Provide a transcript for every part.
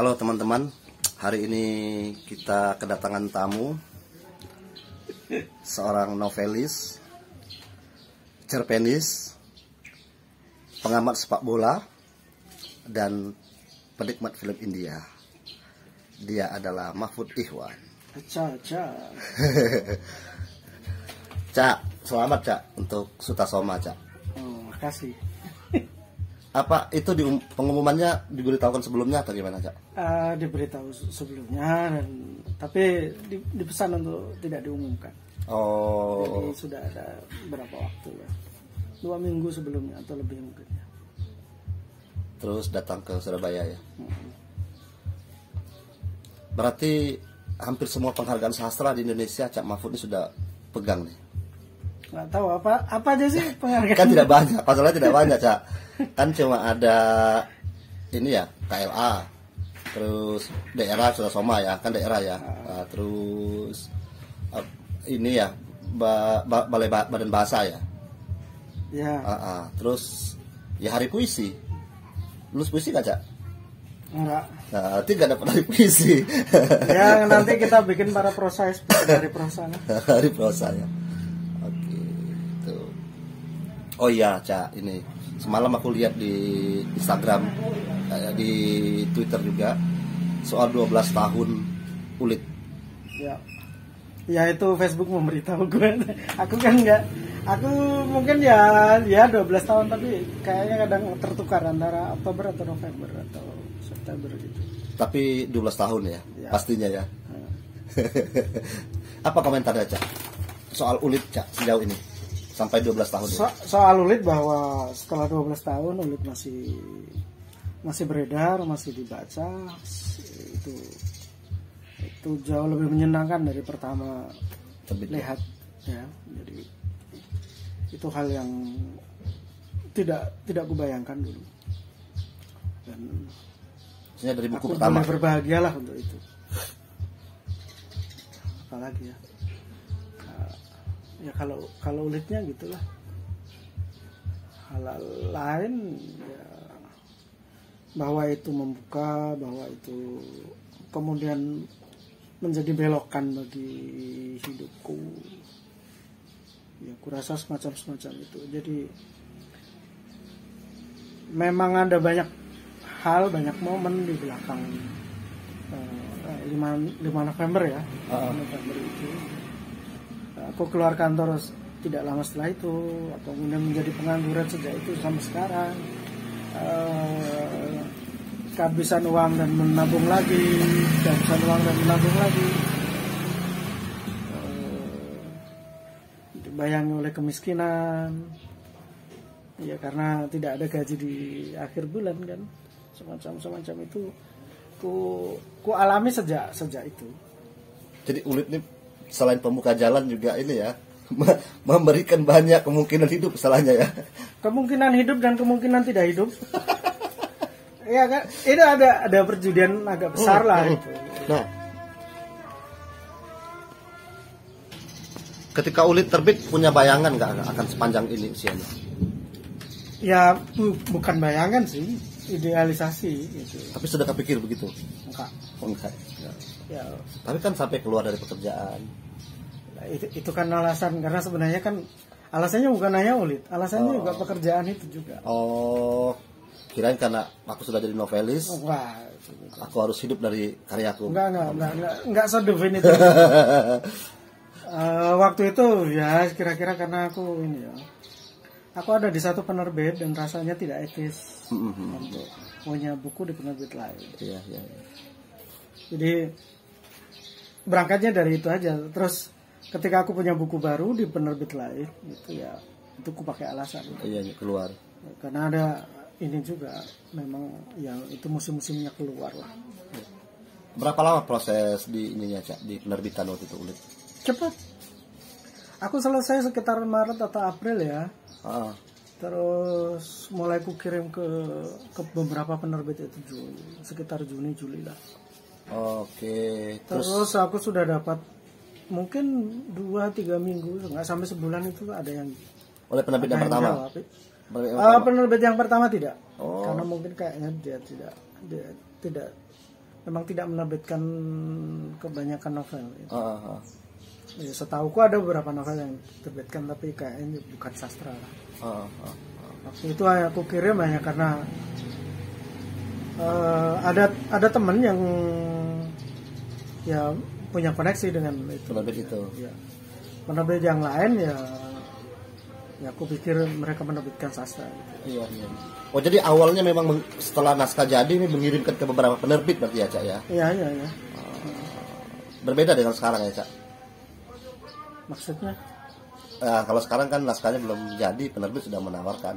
Halo teman-teman, hari ini kita kedatangan tamu, seorang novelis, cerpenis, pengamat sepak bola, dan penikmat film India. Dia adalah Mahfud Ikhwan. Cak, selamat Cak untuk Sutasoma Cak. Oh, makasih. Apa itu pengumumannya diberitahukan sebelumnya atau gimana Cak? Diberitahu sebelumnya, tapi dipesan untuk tidak diumumkan. Oh. Jadi sudah ada berapa waktu ya? 2 minggu sebelumnya atau lebih mungkin ya. Terus datang ke Surabaya ya. Berarti hampir semua penghargaan sastra di Indonesia Cak Mahfud ini sudah pegang nih. Nggak tahu apa aja sih penghargaan. Kan tidak banyak, masalahnya tidak banyak Cak. Kan cuma ada ini ya, KLA, terus daerah Sutasoma ya, kan daerah ya. Nah, terus ini ya, balai badan bahasa ya. Ya. Terus ya hari puisi. Lulus puisi gak Cak? Enggak. Nah, nanti gak dapat hari puisi. Ya nanti kita bikin para prosa dari prosa. Hari prosa ya. Oke, itu. Oh iya Cak, ini semalam aku lihat di Instagram, di Twitter juga, soal 12 tahun Ulit. Ya itu Facebook memberitahu gue. Aku kan enggak. Aku mungkin ya 12 tahun, tapi kayaknya kadang tertukar antara Oktober atau November atau September gitu. Tapi 12 tahun ya. Pastinya ya. Apa komentarnya Cak soal Ulit Cak sejauh ini sampai 12 tahun? Soal Ulit, bahwa setelah 12 tahun Ulit masih beredar, masih dibaca, itu jauh lebih menyenangkan dari pertama lihat ya. Jadi itu hal yang tidak kubayangkan dulu, dan dari buku aku pertama berbahagialah untuk itu. Apalagi ya kalau Ulitnya gitulah. Hal lain ya, bahwa itu membuka, bahwa itu kemudian menjadi belokan bagi hidupku, ya kurasa semacam itu. Jadi memang ada banyak hal, banyak momen di belakang 5 November ya. 5 November itu aku keluar kantor tidak lama setelah itu, atau kemudian menjadi pengangguran sejak itu sampai sekarang. Kehabisan uang dan menabung lagi, dibayangi oleh kemiskinan ya, karena tidak ada gaji di akhir bulan kan, semacam itu ku alami sejak itu. Jadi Ulit ini selain pembuka jalan juga ini ya, memberikan banyak kemungkinan hidup salahnya ya. Kemungkinan hidup dan kemungkinan tidak hidup. Ya kan, itu ada perjudian agak besar lah itu. Nah, ketika Ulit terbit punya bayangan nggak akan sepanjang ini usianya? Ya bukan bayangan sih, idealisasi gitu. Tapi sudah kepikir begitu? Enggak. Ya. Tapi kan sampai keluar dari pekerjaan. Nah, itu kan alasan, karena sebenarnya kan alasannya bukan hanya Ulit, alasannya juga pekerjaan itu juga. Oh, kirain karena aku sudah jadi novelis. Wah, aku harus hidup dari karyaku. Enggak sedevin itu. Waktu itu ya kira-kira karena aku ini ya, aku ada di satu penerbit dan rasanya tidak etis untuk punya buku di penerbit lain. Iya. Jadi berangkatnya dari itu aja. Terus ketika aku punya buku baru di penerbit lain, itu aku pakai alasan. Iya, keluar. Karena ada ini juga, memang yang itu musim-musimnya keluar lah. Berapa lama proses di ininya Cak, di penerbitan waktu itu Ulit? Cepat. Aku selesai sekitar Maret atau April ya. Terus mulai ku kirim ke beberapa penerbit itu sekitar Juni Juli lah. Oke. Terus aku sudah dapat mungkin 2-3 minggu, nggak sampai sebulan itu ada yang oleh penerbit yang pertama. Penerbit yang pertama tidak, karena mungkin kayaknya dia tidak memang tidak menerbitkan kebanyakan novel. Gitu. Ah, ah, Ya, setauku ada beberapa novel yang diterbitkan tapi kayaknya bukan sastra lah. ah, ah. Waktu itu aku kirim hanya karena ada teman yang ya punya koneksi dengan itu. Penerbit itu. Ya. Penerbit yang lain ya aku pikir mereka menerbitkan sastra. Gitu. Iya, iya. Oh, jadi awalnya memang setelah naskah jadi ini mengirimkan ke beberapa penerbit berarti ya, Cak ya? Iya, iya, iya. Berbeda dengan sekarang ya, Cak? Maksudnya? Kalau sekarang kan naskahnya belum jadi, penerbit sudah menawarkan.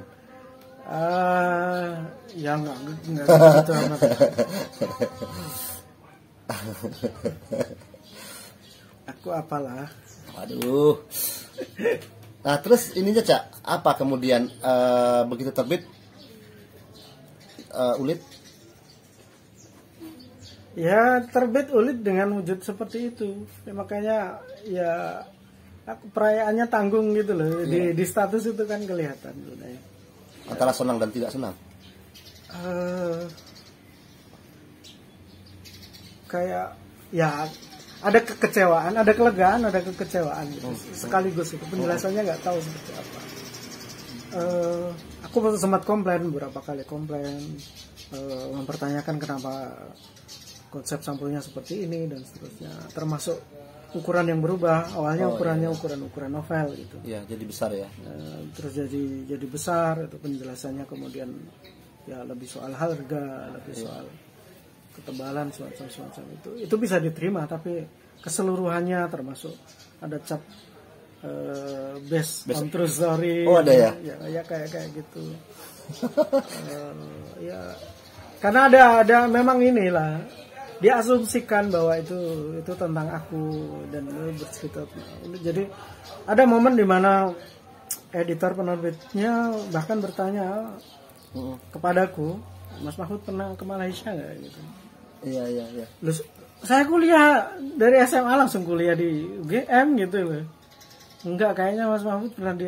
Ya enggak gitu amat. Aku apalah. Aduh. Nah, terus ininya, Cak, apa kemudian begitu terbit Ulit? Ya terbit Ulit dengan wujud seperti itu. Ya, makanya ya aku perayaannya tanggung gitu loh. Di status itu kan kelihatan sebenarnya. Antara senang dan tidak senang. Kayak ya ada kekecewaan, ada kelegaan, ada kekecewaan gitu. Sekaligus itu penjelasannya nggak tahu seperti apa. Aku sempat komplain beberapa kali mempertanyakan kenapa konsep sampulnya seperti ini dan seterusnya, termasuk ukuran yang berubah. Awalnya ukurannya ukuran novel gitu. Iya, jadi besar ya. Terus jadi besar itu penjelasannya, kemudian ya lebih soal harga, lebih soal ketebalan semacam itu bisa diterima, tapi keseluruhannya termasuk ada cap based on true story. Oh, ada ya? Ya kayak gitu. Ya karena ada memang inilah diasumsikan bahwa itu tentang aku dan bercerita. Jadi ada momen di mana editor penerbitnya bahkan bertanya kepadaku, Mas Mahfud pernah ke Malaysia nggak gitu? Iya. Loh, saya kuliah dari SMA langsung kuliah di UGM gitu loh. Enggak, kayaknya Mas Mahfud pernah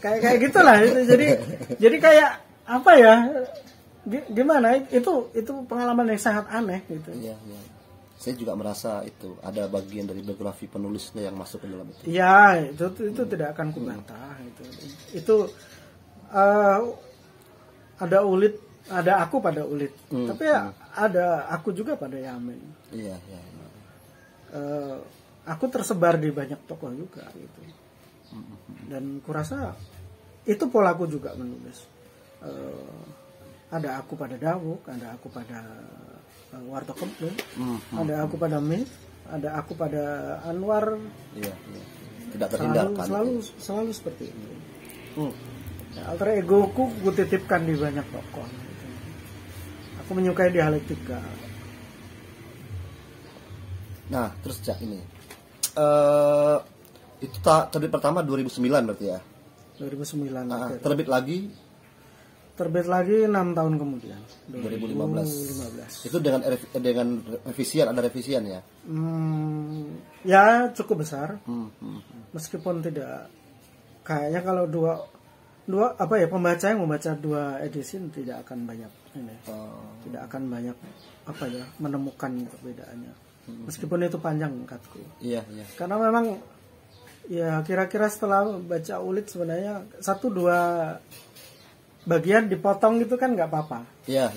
kayak gitulah itu. Jadi kayak apa ya? Gimana itu pengalaman yang sangat aneh gitu. Iya. Saya juga merasa itu ada bagian dari biografi penulisnya yang masuk ke dalam itu. Iya, itu tidak akan kubantah itu ada Ulit, ada aku pada Ulit. Tapi ada aku juga pada Yamin. Iya. Aku tersebar di banyak tokoh juga gitu. Dan kurasa itu polaku juga menulis. Ada aku pada Dawuk, ada aku pada Warta Kemplung, ada aku pada Mif, ada aku pada Anwar. Iya. Tidak terhindarkan. Selalu seperti itu. Ya, alter egoku gue titipkan di banyak tokoh. Gitu. Aku menyukai dialektika. Nah, terus Cak ini. Itu terbit pertama 2009 berarti ya? 2009. Terbit lagi 6 tahun kemudian. 2015. Itu dengan revisian, ada revisian ya? Ya cukup besar. Meskipun tidak, kayaknya kalau dua pembaca yang membaca dua edisi tidak akan banyak ini. Tidak akan banyak menemukan perbedaannya. Meskipun itu panjang katku. Iya. Karena memang ya kira-kira setelah baca Ulit sebenarnya 1-2 bagian dipotong gitu kan nggak apa-apa. Iya.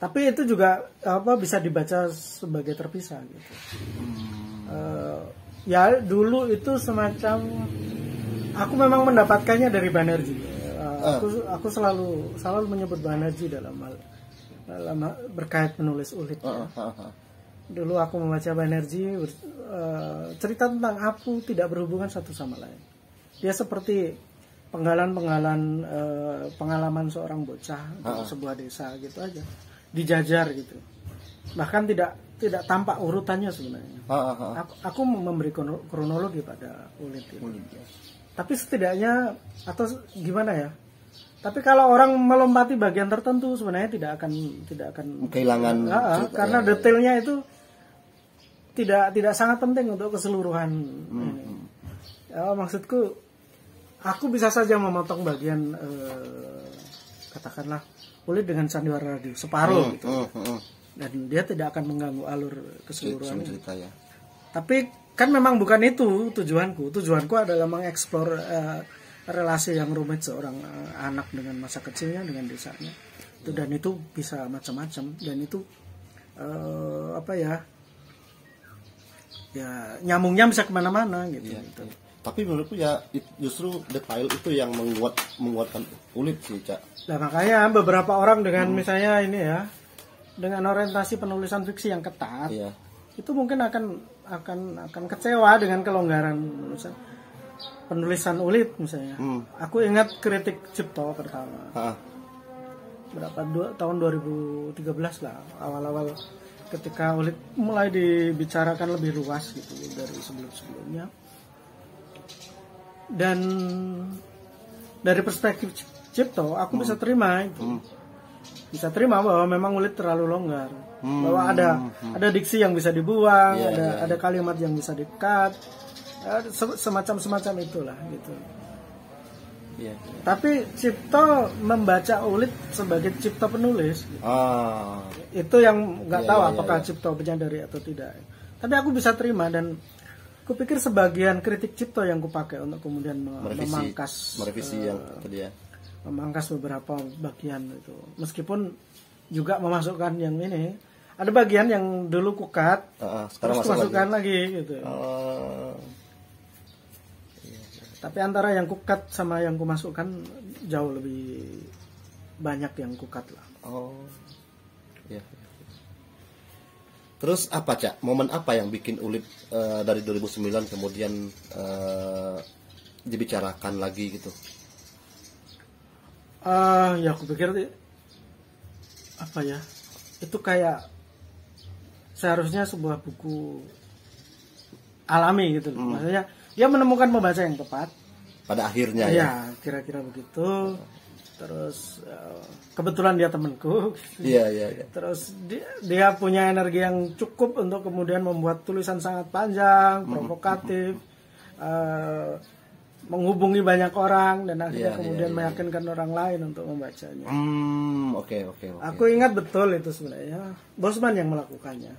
Tapi itu juga bisa dibaca sebagai terpisah gitu. Ya dulu itu semacam aku memang mendapatkannya dari Banerjee. Aku selalu menyebut Banerjee dalam berkait menulis Ulit. Dulu aku membaca Banerjee cerita tentang apu tidak berhubungan satu sama lain. Dia seperti pengalaman seorang bocah di sebuah desa gitu aja, dijajar gitu, bahkan tidak tampak urutannya sebenarnya. Aku memberi kronologi pada Ulit gitu. Tapi setidaknya atau gimana ya, tapi kalau orang melompati bagian tertentu sebenarnya tidak akan kehilangan karena detailnya itu tidak sangat penting untuk keseluruhan ini. Maksudku, aku bisa saja memotong bagian katakanlah Ulit dengan sandiwara radio separuh gitu. dan dia tidak akan mengganggu alur keseluruhan cerita ya. Tapi kan memang bukan itu tujuanku adalah mengeksplor relasi yang rumit seorang anak dengan masa kecilnya dengan desanya itu, dan itu bisa macam-macam, dan itu ya nyambungnya bisa kemana-mana gitu, gitu. Tapi menurutku ya justru detail itu yang menguatkan Ulit sih, Cak. Nah makanya beberapa orang dengan misalnya ini ya, dengan orientasi penulisan fiksi yang ketat, itu mungkin akan kecewa dengan kelonggaran penulisan Ulit misalnya. Aku ingat kritik Cipto pertama. Tahun 2013 lah, awal-awal ketika Ulit mulai dibicarakan lebih luas gitu dari sebelum-sebelumnya. Dan dari perspektif Cipto, aku bisa terima itu. Bisa terima bahwa memang Ulit terlalu longgar. Bahwa ada diksi yang bisa dibuang, ada kalimat yang bisa di-cut. Semacam itulah gitu. Tapi Cipto membaca Ulit sebagai Cipto penulis gitu. Itu yang nggak tahu apakah Cipto menyadari atau tidak. Tapi aku bisa terima, dan aku pikir sebagian kritik Cipto yang kupakai untuk kemudian merevisi yang tadi ya, memangkas beberapa bagian itu. Meskipun juga memasukkan yang ini, ada bagian yang dulu kukat, terus masukkan lagi gitu. Tapi antara yang kukat sama yang kumasukkan jauh lebih banyak yang kukat lah. Terus apa, Cak? Momen apa yang bikin Ulit dari 2009 kemudian dibicarakan lagi gitu? Ya aku pikir apa ya? Itu kayak seharusnya sebuah buku alami gitu loh. Maksudnya dia menemukan pembaca yang tepat pada akhirnya ya, kira-kira begitu. Terus kebetulan dia temanku gitu. Terus dia punya energi yang cukup untuk kemudian membuat tulisan sangat panjang, provokatif, menghubungi banyak orang, dan akhirnya kemudian meyakinkan orang lain untuk membacanya. Oke. Aku ingat betul itu sebenarnya Bosman yang melakukannya.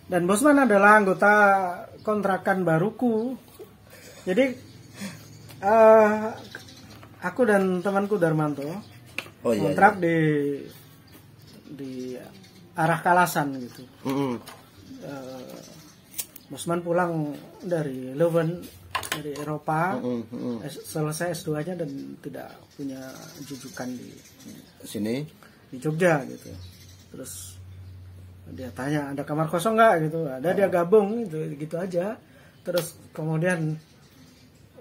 Dan Bosman adalah anggota kontrakan baruku. Jadi aku dan temanku Darmanto kontrak di arah Kalasan gitu. Bosman pulang dari Leuven, dari Eropa, selesai S2-nya dan tidak punya jujukan di sini, di Jogja gitu. Terus dia tanya, ada kamar kosong nggak gitu? Ada, dia gabung gitu aja. Terus kemudian,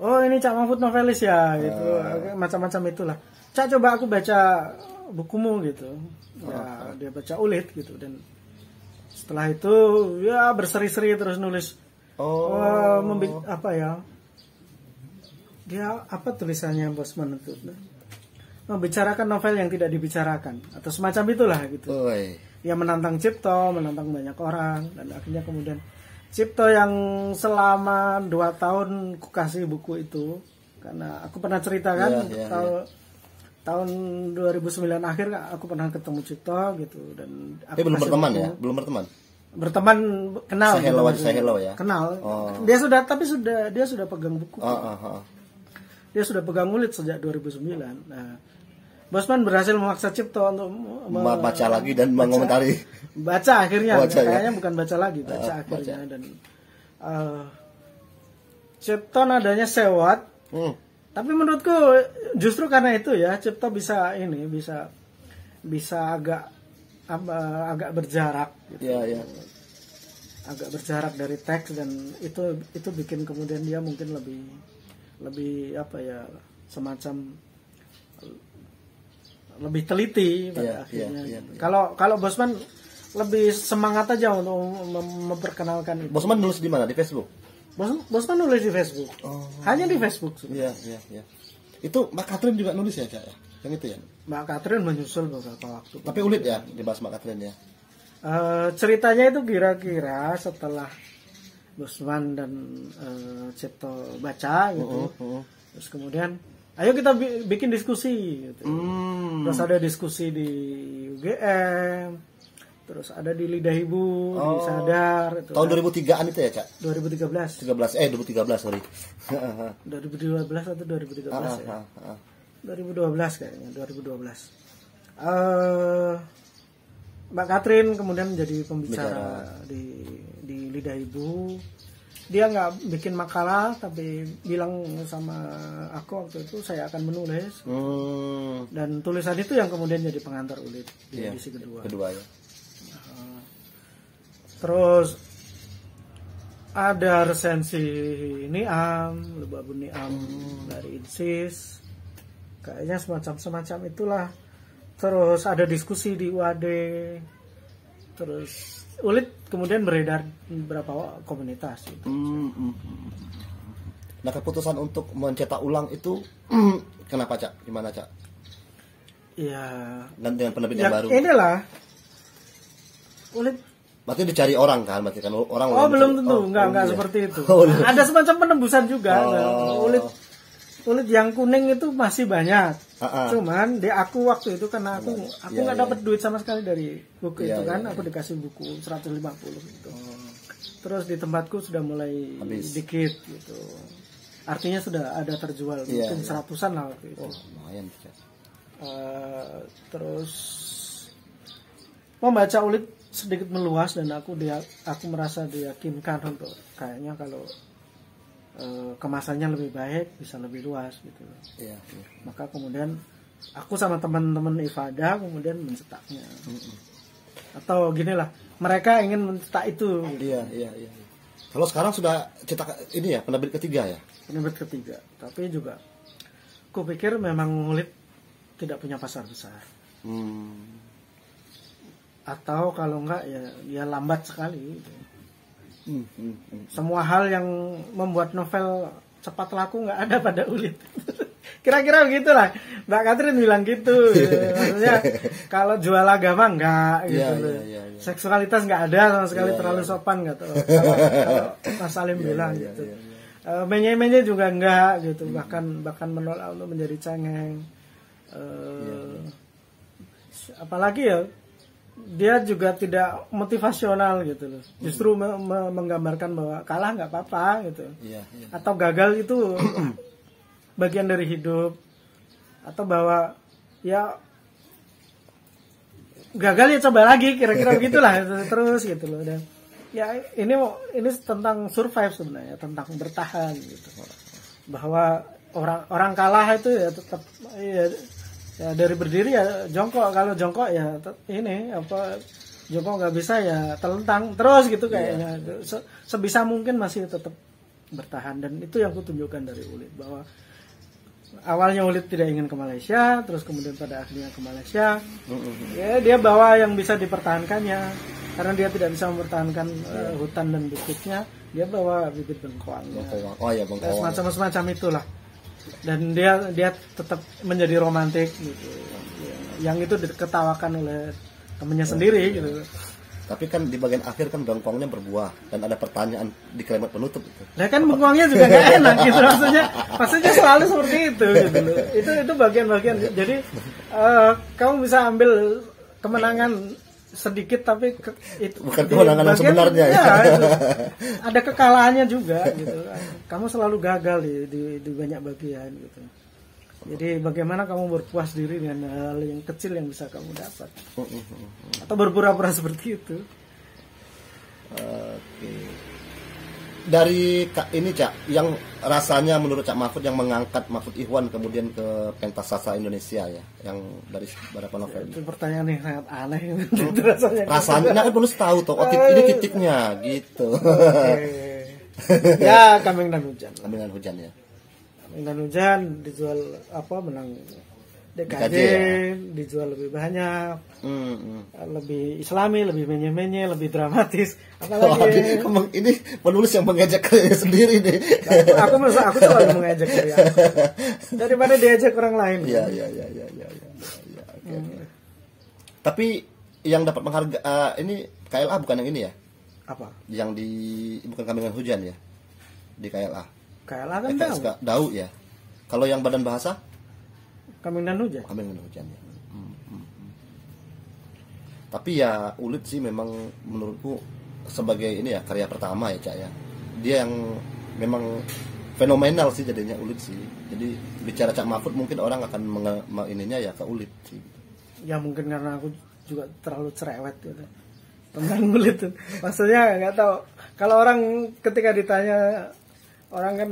oh ini Cak Mahfud novelis ya gitu, macam-macam itulah. Cak, coba aku baca bukumu gitu. Ya, dia baca Ulit gitu, dan setelah itu ya berseri-seri terus nulis. Dia apa tulisannya Bosman itu? Membicarakan novel yang tidak dibicarakan atau semacam itulah gitu. Ya menantang Cipto, menantang banyak orang, dan akhirnya kemudian Cipto yang selama 2 tahun ku kasih buku itu, karena aku pernah ceritakan tahun 2009 akhir aku pernah ketemu Cipto gitu, dan aku belum berteman buku. Belum berteman, kenal saya hello ya, kenal. Dia sudah pegang buku. Dia sudah pegang Ulit sejak 2009. Nah, Bosman berhasil memaksa Cipto untuk baca lagi dan mengomentari. Baca akhirnya, kayaknya bukan baca lagi, baca akhirnya. Dan Cipto nadanya sewot. Tapi menurutku justru karena itu ya, Cipto bisa agak berjarak. Gitu. Agak berjarak dari teks, dan itu bikin kemudian dia mungkin lebih semacam lebih teliti pada akhirnya. Kalau Bosman lebih semangat aja untuk memperkenalkan itu. Bosman nulis di mana? Di Facebook? Bosman nulis di Facebook. Hanya di Facebook. Iya. Itu Mbak Katrin juga nulis ya, Cak? Yang itu ya? Mbak Katrin menyusul beberapa waktu. Tapi Ulit ya, dibahas Mbak Katrin ya? Ceritanya itu kira-kira setelah Bosman dan Cipto baca gitu. Terus kemudian ayo kita bikin diskusi gitu. Terus ada diskusi di UGM, terus ada di Lidah Ibu, di Sadar. Itu Tahun 2003-an itu ya, Cak? 2013. 2013, sorry. 2012 atau 2013 ya? 2012 kayaknya, 2012. Mbak Katrin kemudian menjadi pembicara di Lidah Ibu. Dia nggak bikin makalah, tapi bilang sama aku waktu itu saya akan menulis. Dan tulisan itu yang kemudian jadi pengantar Ulit di edisi kedua. Ya. Terus ada resensi Niam, Lubabu Niam dari Insis. Kayaknya semacam itulah. Terus ada diskusi di UAD. Terus Ulit kemudian beredar di beberapa komunitas gitu. Nah, keputusan untuk mencetak ulang itu kenapa, Cak? Gimana, Cak? Ya, Dan dengan penerbit yang baru. Inilah Ulit. Berarti dicari orang kan, berarti kan orang. Belum tentu, enggak seperti itu. Ada semacam penembusan juga. Ulit yang kuning itu masih banyak. Cuman di aku waktu itu karena aku nggak dapat duit sama sekali dari buku itu kan. Aku dikasih buku 150 gitu. Terus di tempatku sudah mulai dikit gitu. Artinya sudah ada terjual mungkin 100-an lah waktu itu. Lumayan. Terus membaca Ulit sedikit meluas dan aku merasa diyakinkan untuk kayaknya kalau kemasannya lebih baik bisa lebih luas gitu. Maka kemudian aku sama teman-teman Ifada kemudian mencetaknya. Atau ginilah, mereka ingin mencetak itu. Iya. Kalau sekarang sudah cetak ini ya, penerbit ketiga ya. Penerbit ketiga, tapi juga aku pikir memang Ulit tidak punya pasar besar. Atau kalau enggak ya dia lambat sekali gitu. Semua hal yang membuat novel cepat laku nggak ada pada Ulit. Kira-kira begitulah. Mbak Katrin bilang gitu. Maksudnya kalau jual agama enggak gitu. Seksualitas nggak ada sama sekali, terlalu sopan nggak tuh. Kalau Mas Salim bilang gitu. Menye-menye juga enggak gitu. Bahkan menolak untuk menjadi cengeng. Apalagi ya dia juga tidak motivasional gitu loh. Justru menggambarkan bahwa kalah nggak apa-apa gitu. Atau gagal itu bagian dari hidup. Atau bahwa ya gagal ya coba lagi, kira-kira begitulah terus gitu loh. Dan ya ini tentang survive sebenarnya, tentang bertahan gitu. Bahwa orang kalah itu ya tetap ya dari berdiri ya jongkok, kalau jongkok ya jongkok nggak bisa ya telentang terus gitu kayaknya. Sebisa mungkin masih tetap bertahan, dan itu yang kutunjukkan dari Ulit, bahwa awalnya Ulit tidak ingin ke Malaysia, terus kemudian pada akhirnya ke Malaysia. Ya dia bawa yang bisa dipertahankannya, karena dia tidak bisa mempertahankan hutan dan bukitnya, dia bawa bibit bengkoangnya. Bengkoang. Semacam itulah. Dan dia tetap menjadi romantik gitu. Yang itu diketawakan oleh temennya sendiri gitu. Tapi kan di bagian akhir kan bengkoangnya berbuah dan ada pertanyaan di kalimat penutup itu. Nah kan bengkoangnya juga nggak enak gitu, maksudnya selalu seperti itu gitu loh. Itu bagian-bagian. Jadi kamu bisa ambil kemenangan sedikit, tapi itu bukan kemenangan yang sebenarnya ya. Itu. Ada kekalahannya juga gitu. Kamu selalu gagal di banyak bagian gitu. Jadi bagaimana kamu berpuas diri dengan hal yang kecil yang bisa kamu dapat, atau berpura-pura seperti itu. Oke. Dari ini Cak, yang rasanya menurut Cak Mahfud yang mengangkat Mahfud Ikhwan kemudian ke pentas sastra Indonesia ya, yang dari beberapa novel. Itu pertanyaan yang sangat aneh. Rasanya kan perlu tahu tuh, ini titiknya gitu. Ya, Kambing dan Hujan. Kambing dan Hujan ya. Kambing dan Hujan dijual menang DKJ ya? Dijual lebih banyak, lebih islami, lebih menye-menye, lebih dramatis. Apalagi ini penulis yang mengejek karyanya sendiri nih. Aku selalu mengejek karya daripada diajak orang lain. Iya. Okay. Tapi yang dapat menghargai ini KLA bukan yang ini ya? Apa? Yang bukan Kambing dan Hujan ya? Di KLA. KLA kan Dau ya. Kalau yang Badan Bahasa? Kambing dan Hujan. Kambing dan Hujan ya. Tapi ya ULID sih memang menurutku sebagai ini ya karya pertama ya Cak ya. Dia yang memang fenomenal sih jadinya ULID sih. Jadi bicara Cak Mahfud mungkin orang akan ininya ya ke ULID sih. Ya mungkin karena aku juga terlalu cerewet gitu tentang ULID. Maksudnya nggak tahu. Kalau orang ketika ditanya, orang kan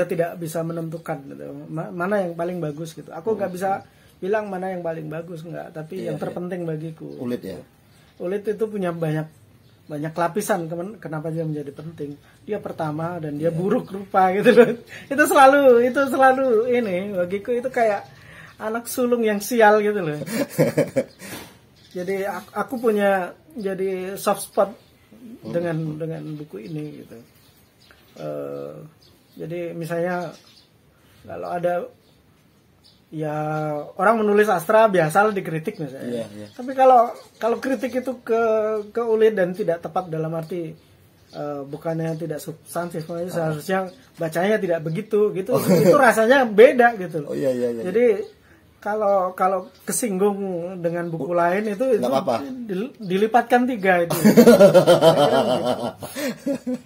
tidak bisa menentukan gitu, mana yang paling bagus gitu. Aku nggak bisa bilang mana yang paling bagus, enggak. Tapi yang terpenting bagiku ULID ya. ULID itu punya banyak lapisan. Kenapa dia menjadi penting? Dia pertama dan dia buruk rupa gitu loh. Itu selalu ini bagiku itu kayak anak sulung yang sial gitu loh. Jadi aku punya jadi soft spot dengan buku ini gitu. Jadi misalnya kalau ada ya orang menulis sastra biasa dikritik misalnya. Tapi kalau kritik itu ke ULID dan tidak tepat dalam arti bukannya tidak substantif, seharusnya bacanya tidak begitu gitu. Itu rasanya beda gitu. Jadi kalau kesinggung dengan buku lain itu apa-apa. Dilipatkan 3 itu.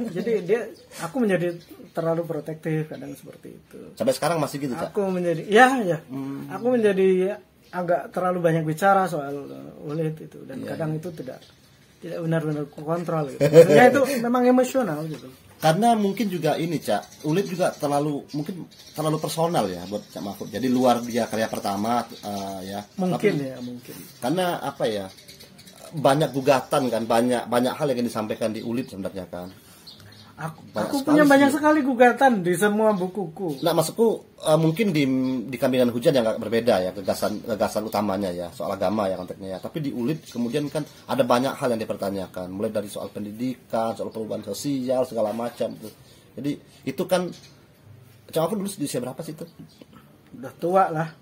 Jadi aku menjadi terlalu protektif kadang seperti itu. Sampai sekarang masih gitu, Cak? Aku menjadi aku menjadi agak terlalu banyak bicara soal ULID itu dan kadang itu tidak benar-benar kontrol gitu. Maksudnya itu memang emosional gitu. Karena mungkin juga ini Cak, ULID juga terlalu personal ya buat Cak Mahfud. Jadi luar dia karya pertama ya. Mungkin. Karena apa ya? Banyak gugatan kan, banyak hal yang disampaikan di ULID sebenarnya kan. Aku punya banyak sekali gugatan di semua bukuku. Nah, maksudku mungkin di Kambing dan Hujan yang agak berbeda ya gagasan utamanya ya soal agama ya konteksnya ya. Tapi di ULID kemudian kan ada banyak hal yang dipertanyakan, mulai dari soal pendidikan, soal perubahan sosial segala macam tuh. Jadi itu kan Cak dulu di usia berapa sih itu? Udah tua lah.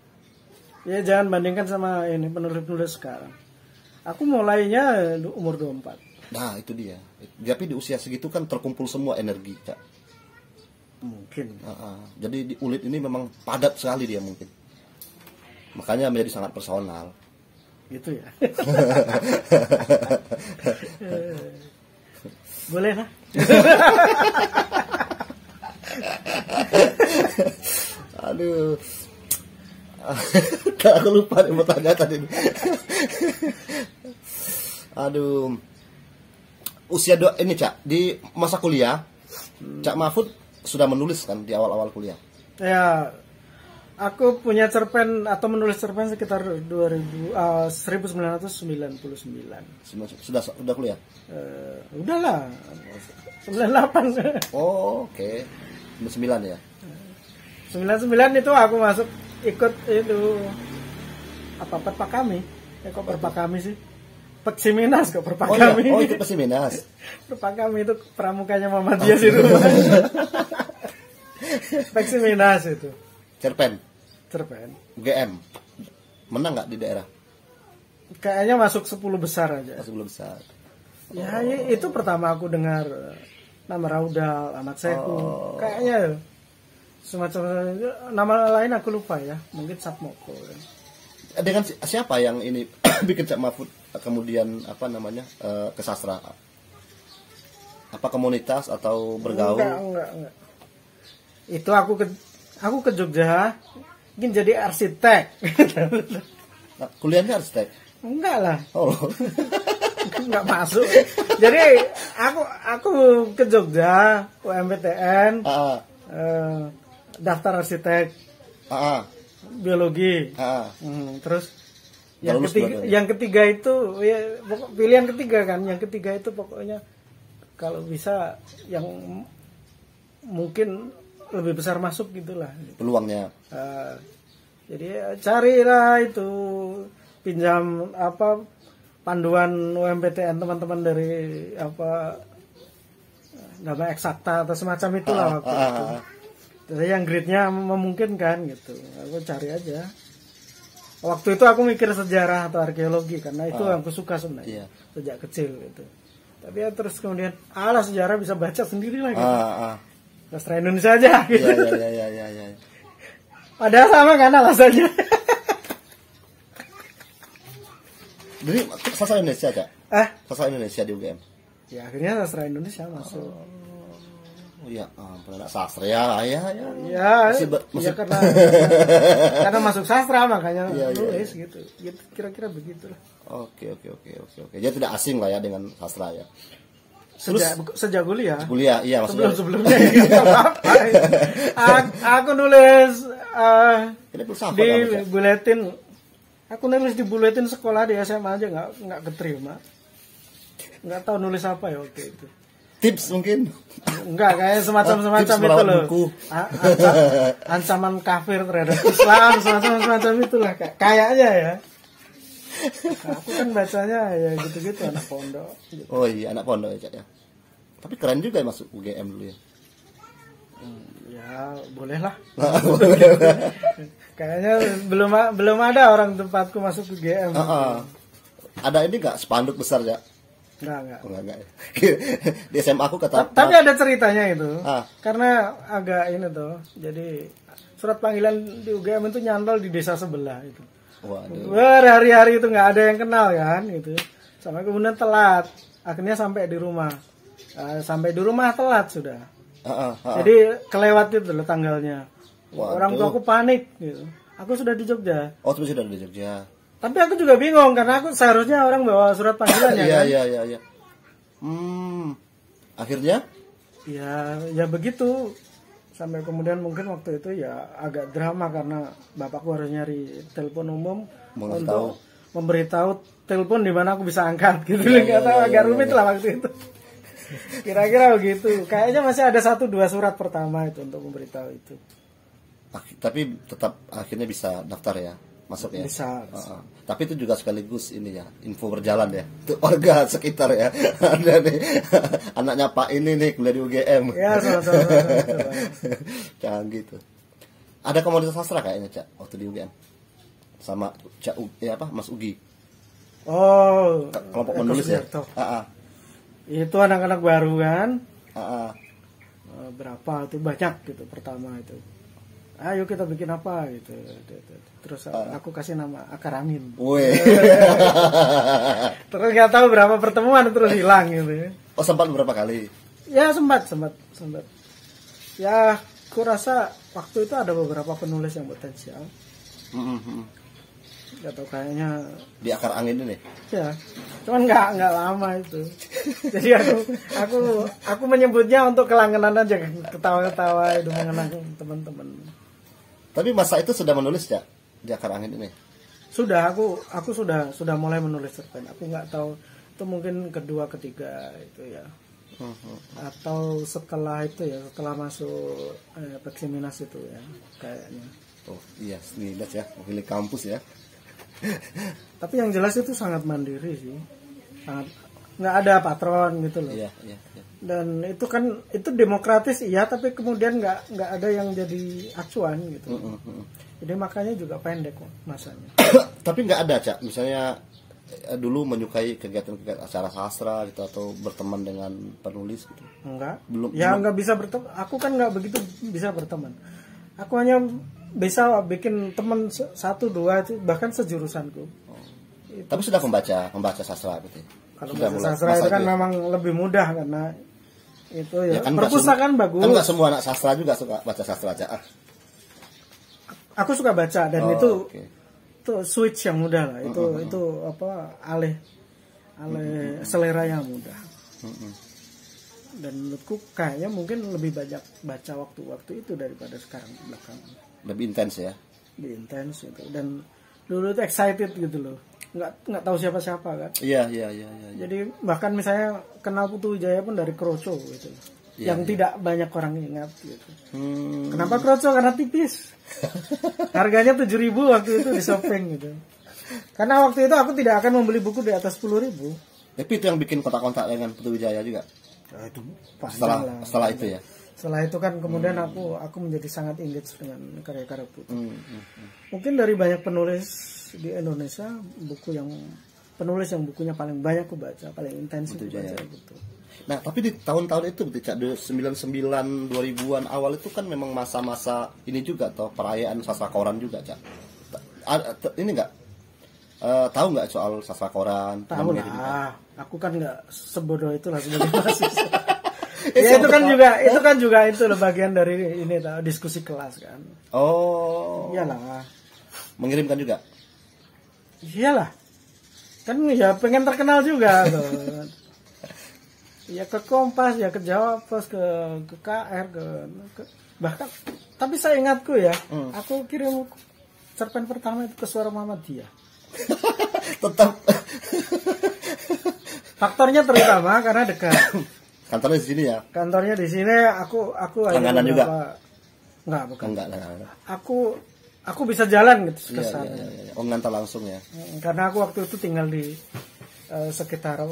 Ya jangan bandingkan sama ini penulis-penulis sekarang. Aku mulainya umur 24. Nah itu dia. Tapi di usia segitu kan terkumpul semua energi, Cak. Mungkin. Jadi di ULID ini memang padat sekali dia mungkin. Makanya menjadi sangat personal. Gitu ya. Boleh lah. Aduh. Aku lupa nih mau tanya tadi. Aduh. Usia ini Cak, di masa kuliah, Cak Mahfud sudah menulis kan di awal-awal kuliah? Ya, aku punya cerpen atau menulis cerpen sekitar 1999. Sudah kuliah? Udahlah, 98. Oh, oke. 99 ya? 99 itu aku masuk ikut itu Pak kami. Kok Pak kami sih? Peksiminas kok Perpakami. Oh itu Peksiminas. Perpakami itu pramukanya Muhammadiyah sih itu. Peksiminas itu. Cerpen. GM. Menang nggak di daerah? Kayaknya masuk 10 besar aja. 10 besar. Ya itu pertama aku dengar nama Raudal, Anak Seku. Kayaknya semacam nama lain aku lupa ya. Mungkin Satmoko. Dengan siapa yang ini bikin Cak Mahfud kemudian ke sastra? Apa komunitas atau bergaul? Enggak. Itu aku ke Jogja ingin jadi arsitek. Kuliahnya arsitek? Enggak lah. Oh. Enggak masuk. Jadi aku ke Jogja UMPTN. Daftar arsitek. Biologi. Terus yang ketiga itu ya, pilihan ketiga kan. Yang ketiga itu pokoknya kalau bisa yang mungkin lebih besar masuk gitulah peluangnya. Jadi carilah itu, pinjam panduan UMPTN teman-teman dari nama eksakta atau semacam itulah waktu itu. Jadi yang grade-nya memungkinkan gitu. Aku cari aja. Waktu itu aku mikir sejarah atau arkeologi karena itu yang aku suka sebenarnya sejak kecil gitu. Tapi ya terus kemudian sejarah bisa baca sendiri lah gitu. Sastra Indonesia aja gitu. Iya. Padahal sama kan alasannya. Jadi sastra Indonesia Cak? Sastra Indonesia di UGM? Ya akhirnya sastra Indonesia masuk. Oh iya, anak sastra ya. Ya karena masuk sastra makanya nulis gitu. Kira-kira begitulah. Oke. Jadi tidak asing lah ya dengan sastra ya. Sejak kuliah. Kuliah, iya maksudnya. Sebelumnya ya, apa. Aku nulis di buletin. Aku nulis di buletin sekolah di SMA aja nggak keterima. Nggak tahu nulis apa ya waktu itu. Tips mungkin? Enggak, kayak semacam itu loh. Ancaman kafir terhadap Islam, semacam itulah kayaknya ya. Aku kan bacanya ya gitu-gitu anak pondok. Gitu. Oh iya, anak pondok ya Cak ya. Tapi keren juga ya masuk UGM dulu ya. Ya, boleh lah. Kayaknya belum ada orang tempatku masuk UGM. Ada ini enggak spanduk besar ya? Enggak. Di SMA aku kata. Tapi ada ceritanya itu. Karena agak ini tuh. Jadi surat panggilan di UGM itu nyantol di desa sebelah itu. Waduh. Hari-hari itu nggak ada yang kenal kan gitu. Sampai kemudian telat. Akhirnya sampai di rumah. Sampai di rumah telat sudah. Jadi kelewat itu loh tanggalnya. Waduh. Orang tua aku panik gitu. Aku sudah di Jogja. Oh, sudah di Jogja. Tapi aku juga bingung karena aku seharusnya orang bawa surat panggilan ya. Iya. Akhirnya? Ya begitu. Sampai kemudian mungkin waktu itu ya agak drama karena bapakku harus nyari telepon umum untuk memberitahu telepon di mana aku bisa angkat gitu. Agak rumit lah waktu itu. Kira-kira begitu. Kayaknya masih ada 1-2 surat pertama itu untuk memberitahu itu. Tapi tetap akhirnya bisa daftar ya. Masuk ya. Bisa. Tapi itu juga sekaligus ini ya, info berjalan ya. Itu warga sekitar ya. Ada nih anaknya Pak ini nih kuliah di UGM. Ya, sama-sama. Jangan gitu. Ada komunitas sastra kayaknya Cak waktu di UGM. Sama Cak Mas Ugi. Oh, kelompok menulis ya. Itu anak-anak baru kan. Berapa tuh banyak gitu pertama itu. Ayo kita bikin apa gitu. Terus aku kasih nama Akar Amin. Terus nggak tahu berapa pertemuan terus hilang gitu. Oh, sempat beberapa kali? Ya sempat. Ya aku rasa waktu itu ada beberapa penulis yang potensial. Gak tau kayaknya di Akar Angin ini. Ya, cuman nggak lama itu. Jadi aku menyebutnya untuk kelangenan aja, ketawa-ketawa itu mengenang teman-teman. Tapi masa itu sudah menulis ya di Akar Angin ini? Sudah, aku sudah mulai menulis cerpen. Aku nggak tahu itu mungkin kedua ketiga itu ya. Atau setelah itu ya, setelah masuk Peksiminas itu ya kayaknya. Oh iya, Snidas ya, pilih kampus ya. Tapi yang jelas itu sangat mandiri sih, sangat nggak ada patron gitu loh. Iya. Dan itu kan itu demokratis iya, tapi kemudian nggak ada yang jadi acuan gitu. Jadi makanya juga pendek kok masanya. Tapi nggak ada Cak, misalnya dulu menyukai kegiatan-kegiatan acara sastra gitu atau berteman dengan penulis gitu? Enggak. Nggak bisa berteman. Aku kan nggak begitu bisa berteman. Aku hanya bisa bikin teman 1-2 itu bahkan sejurusanku. Tapi sudah membaca sastra gitu. Kalau baca sastra itu kan memang lebih mudah karena itu ya kan perpustakaan bagus. Kan nggak semua anak sastra juga suka baca sastra aja. Aku suka baca dan itu switch yang mudah lah. Itu apa alih selera yang mudah. Dan menurutku kayaknya mungkin lebih banyak baca waktu itu daripada sekarang belakangan. Lebih intens ya? Lebih intens gitu. Dan dulu itu excited gitu loh. Nggak tahu siapa-siapa kan. Iya. Jadi bahkan misalnya kenal Putu Wijaya pun dari Kroco gitu. Yang tidak banyak orang ingat gitu. Kenapa Kroco? Karena tipis. Harganya 7.000 waktu itu di shopping gitu. Karena waktu itu aku tidak akan membeli buku di atas 10.000. Tapi itu yang bikin kontak-kontak dengan Putu Wijaya juga? Nah, itu setelah itu ya? Setelah itu kan kemudian aku menjadi sangat engage dengan karya-karya Putu. Mungkin dari banyak penulis di Indonesia, penulis yang bukunya paling banyak aku baca, paling intens itu baca gitu. Nah, tapi di tahun-tahun itu, 99 2000-an awal itu kan memang masa-masa ini juga toh perayaan sastra koran juga, Cak. Ini enggak Tahu nggak soal sastra koran? Tahu mengirim? lah, aku kan nggak sebodoh itulah sebagai mahasiswa. Ya itu kan juga itu loh bagian dari ini diskusi kelas kan. Oh. Iyalah. Mengirimkan juga. Iyalah. Kan ya pengen terkenal juga tuh. Ya ke Kompas, ya ke Jawa Pos, ke KR, ke bahkan tapi saya ingatku ya, aku kirim cerpen pertama itu ke Suara Muhammadiyah. Tetap. Faktornya terutama karena dekat. Kantornya di sini ya. Kantornya di sini aku Langganan juga. Enggak, bukan. Enggak. Aku bisa jalan gitu ke Iya, sana. iya. Oh, ngantar langsung ya. Karena aku waktu itu tinggal di sekitar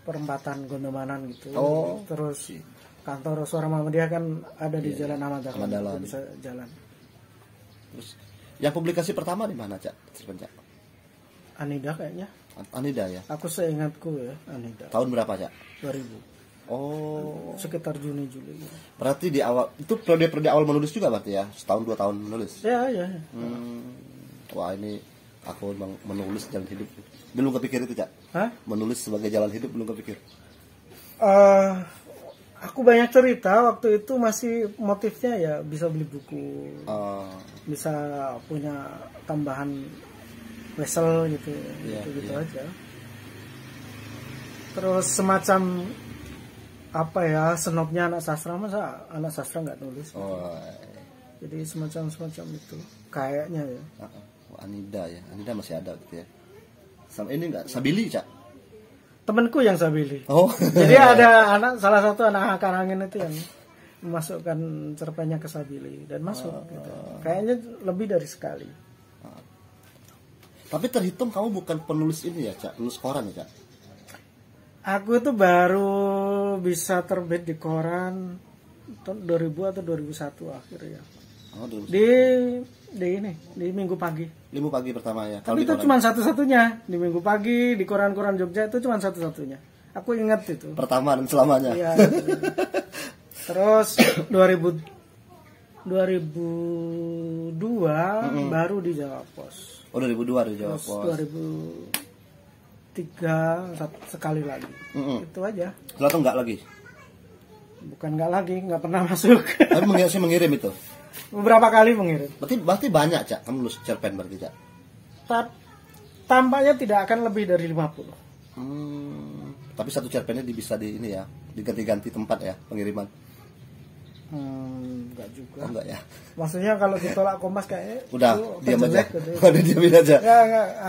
perempatan Gondomanan gitu. Oh. Terus kantor Suara Muhammadiyah kan ada di Jalan Ahmad Dahlan. Bisa jalan. Terus yang publikasi pertama di mana, Cak? Cerpen, Cak? Anida kayaknya. Anida ya. Aku seingatku ya, Anida. Tahun berapa, Cak? 2000. Oh. Sekitar Juni Juli. Berarti di awal itu periode awal menulis juga berarti ya? Setahun 2 tahun menulis. Ya. Wah, ini aku memang menulis jalan hidup. Belum kepikir itu, Cak? Hah? Menulis sebagai jalan hidup belum kepikir. Aku banyak cerita waktu itu masih motifnya ya bisa beli buku, bisa punya tambahan wesel gitu, gitu aja. Terus semacam apa ya, senopnya anak sastra, masa anak sastra nggak nulis? Jadi semacam itu kayaknya ya. Anida ya, Anida masih ada gitu ya. Sama ini nggak Sabili, Cak? Temanku yang Sabili. Oh. Jadi ada salah satu anak Karangin itu yang memasukkan cerpennya ke Sabili dan masuk gitu. Kayaknya lebih dari sekali. Tapi terhitung kamu bukan penulis ini ya, Cak? Penulis koran ya, Cak? Aku tuh baru bisa terbit di koran tahun 2000 atau 2001 akhirnya. Oh, di Minggu Pagi. Minggu Pagi pertama ya. Tapi itu cuma satu-satunya di Minggu Pagi, di koran-koran Jogja itu cuma satu-satunya. Aku ingat itu. Pertama dan selamanya. Iya. Terus 2002 baru di Jawa Pos. Oh, 2002 di Jawa Pos. 2003 sekali lagi. Itu aja. Setelah itu enggak lagi? Bukan enggak lagi, enggak pernah masuk. Tapi mengirim itu? Beberapa kali mengirim. Berarti banyak, Cak, kamu nulis cerpen berarti, Cak? Tampaknya tidak akan lebih dari 50. Tapi satu cerpennya bisa diganti-ganti tempat ya pengiriman? Enggak juga. Oh, enggak ya? Maksudnya kalau ditolak Kompas kayaknya udah diam aja. Gitu. Udah diamin aja. Enggak,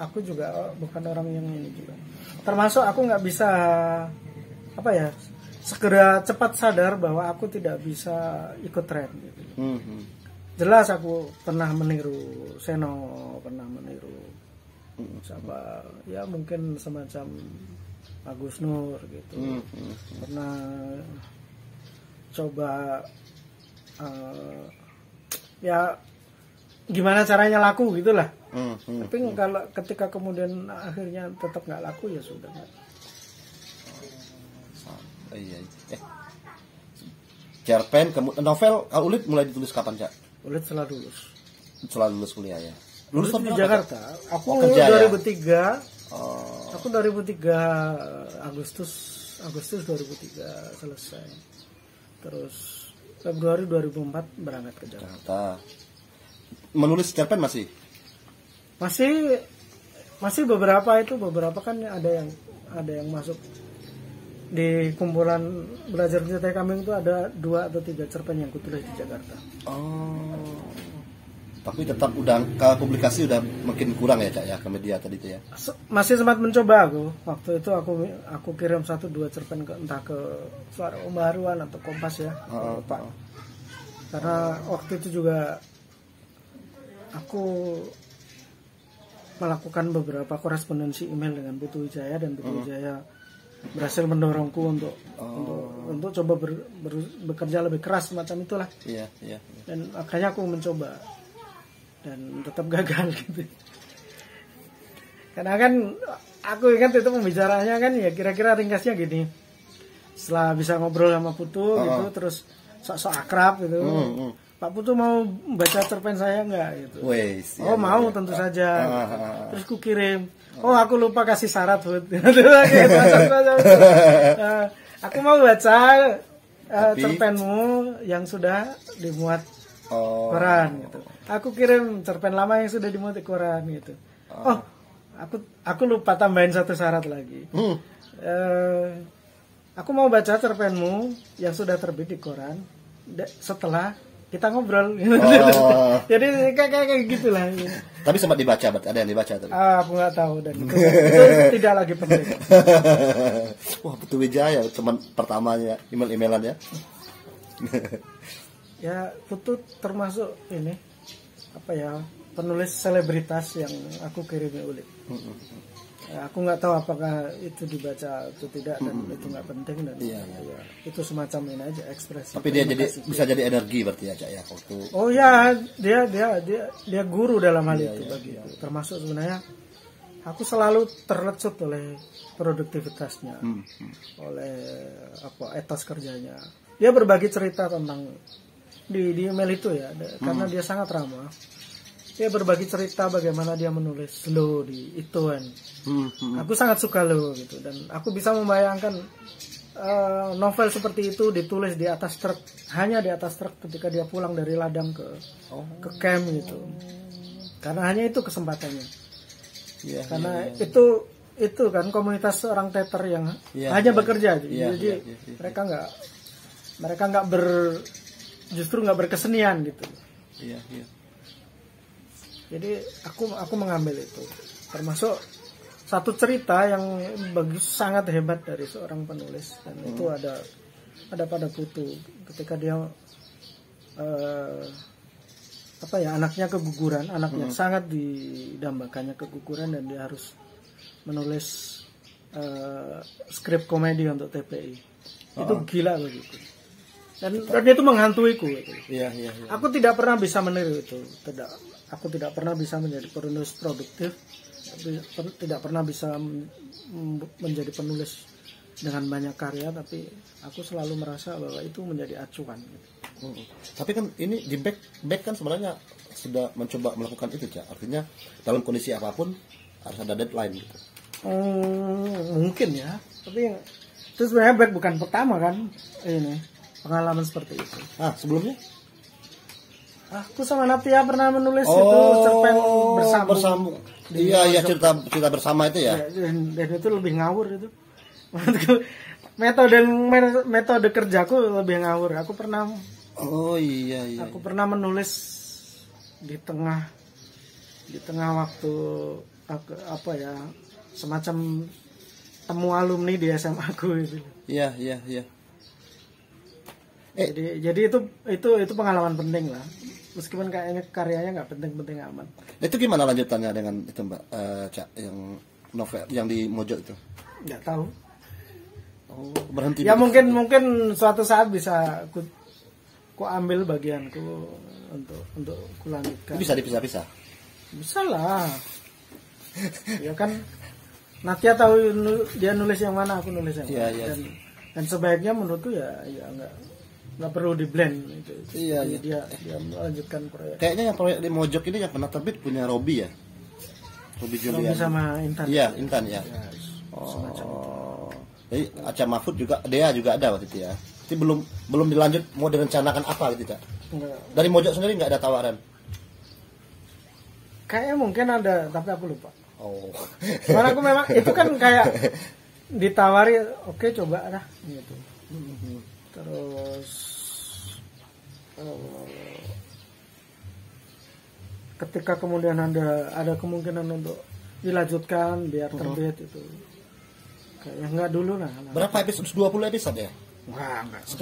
aku juga bukan orang yang ini juga. Termasuk aku nggak bisa segera cepat sadar bahwa aku tidak bisa ikut tren gitu. Jelas aku pernah meniru Seno, pernah meniru siapa ya mungkin semacam Agus Nur gitu. Pernah coba ya gimana caranya laku gitulah. Tapi kalau ketika kemudian akhirnya tetap nggak laku ya sudah. Iya. Cerpen, novel, kalau Ulit mulai ditulis kapan, Cak? Ulit setelah lulus. Setelah lulus kuliah ya. Lulus di Jakarta. Cak? Aku kerja, 2003. Ya? Aku 2003 Agustus 2003 selesai. Terus Februari 2004 berangkat ke Jakarta. Menulis cerpen masih beberapa kan ada yang masuk di kumpulan belajar mencintai kambing itu ada 2 atau 3 cerpen yang kutulis di Jakarta. Tapi tetap udah ke publikasi udah makin kurang ya, Cak, ya, ke media tadi itu ya. Masih sempat mencoba aku. Waktu itu aku kirim 1-2 cerpen entah ke Suara Pembaruan atau Kompas ya. Karena waktu itu juga aku melakukan beberapa korespondensi email dengan Putu Wijaya dan Putu Wijaya berhasil mendorongku untuk coba bekerja lebih keras semacam itulah. Iya. Dan akhirnya aku mencoba dan tetap gagal gitu. Karena kan aku ingat itu pembicaranya kan ya kira-kira ringkasnya gini. Setelah bisa ngobrol sama Putu gitu terus sok-sok akrab gitu. Pak Putu mau baca cerpen saya nggak gitu. Wes, Oh ya, mau ya. tentu saja. Ah. Terus ku kirim. Oh aku lupa kasih syarat Put. Aku mau baca cerpenmu yang sudah dimuat Oh. koran gitu. Aku kirim cerpen lama yang sudah dimuat di koran gitu. Oh aku lupa tambahin satu syarat lagi. Aku mau baca cerpenmu yang sudah terbit di koran setelah kita ngobrol. Oh. Jadi kayak gitulah. Tapi sempat dibaca, berarti ada yang dibaca tadi. Aku nggak tahu dan itu tidak lagi penting. Wah, Putu Wijaya teman pertamanya email-emailan ya. Ya Putu termasuk ini apa ya penulis selebritas yang aku kirimi ulik. Ya, aku nggak tahu apakah itu dibaca atau tidak dan itu nggak penting dan Iya. ya, itu semacam ini aja ekspresi. Tapi dia terima jadi kasih. bisa jadi energi berarti ya, Cak ya waktu. Oh ya dia guru dalam hal itu bagiku. Termasuk sebenarnya aku selalu terlecut oleh produktivitasnya, oleh apa etos kerjanya. Dia berbagi cerita tentang di email itu ya, karena dia sangat ramah. Dia berbagi cerita bagaimana dia menulis slow di Ituan. Aku sangat suka lo gitu dan aku bisa membayangkan novel seperti itu ditulis di atas truk, hanya di atas truk ketika dia pulang dari ladang ke camp gitu. Karena hanya itu kesempatannya. Iya, Karena iya. itu kan komunitas orang teater yang Iya, hanya iya. bekerja Iya, jadi iya, iya. mereka nggak justru nggak berkesenian gitu. Iya, iya. Jadi aku mengambil itu, termasuk satu cerita yang bagus sangat hebat dari seorang penulis dan itu ada pada Putu ketika dia anaknya keguguran, anaknya sangat didambakannya keguguran dan dia harus menulis skrip komedi untuk TPI. Itu gila begitu. Dan itu menghantuiku gitu. Iya, iya, iya. Aku tidak pernah bisa meniru itu. Aku tidak pernah bisa menjadi penulis produktif. Tidak pernah bisa menjadi penulis dengan banyak karya. Tapi aku selalu merasa bahwa itu menjadi acuan. Gitu. Tapi kan ini di back kan sebenarnya sudah mencoba melakukan itu, Cak. Artinya dalam kondisi apapun harus ada deadline gitu. Mungkin ya. Tapi itu sebenarnya back bukan pertama kan ini pengalaman seperti itu. Sebelumnya? Aku sama Natia pernah menulis itu cerpen bersambung. Iya, cerita bersama itu ya. Dan itu lebih ngawur itu. metode kerjaku lebih ngawur. Aku pernah Aku pernah menulis di tengah waktu semacam temu alumni di SMA aku itu. Iya. Jadi itu pengalaman penting lah. Meskipun kayaknya karyanya nggak penting-penting amat. Itu gimana lanjutannya dengan itu Mbak Cak yang novel yang di Mojo itu? Nggak tahu. Berhenti. Ya mungkin suatu saat bisa ku ambil bagianku untuk kulanjutkan. Bisa dipisah-pisah. Bisa lah. Ya kan Natia tahu dia nulis yang mana, aku nulis yang mana. Iya. Dan sebaiknya menurutku ya nggak perlu di blend gitu. Iya. Dia melanjutkan proyek. Kayaknya yang proyek di Mojok ini yang pernah terbit punya Robi ya. Robi Julian. Robi sama Intan. Iya, Intan ya. Jadi Aca Mahfud juga dia juga ada waktu itu ya. Tapi belum dilanjut mau direncanakan apa gitu, Cak. Dari Mojok sendiri nggak ada tawaran. Kayaknya mungkin ada, tapi aku lupa. Karena aku memang itu kan kayak ditawari, oke, coba lah gitu. Terus ketika kemudian ada kemungkinan untuk dilanjutkan biar terbit itu kayaknya nggak dulu lah. Berapa episode? 20 episode ya? Enggak. 10?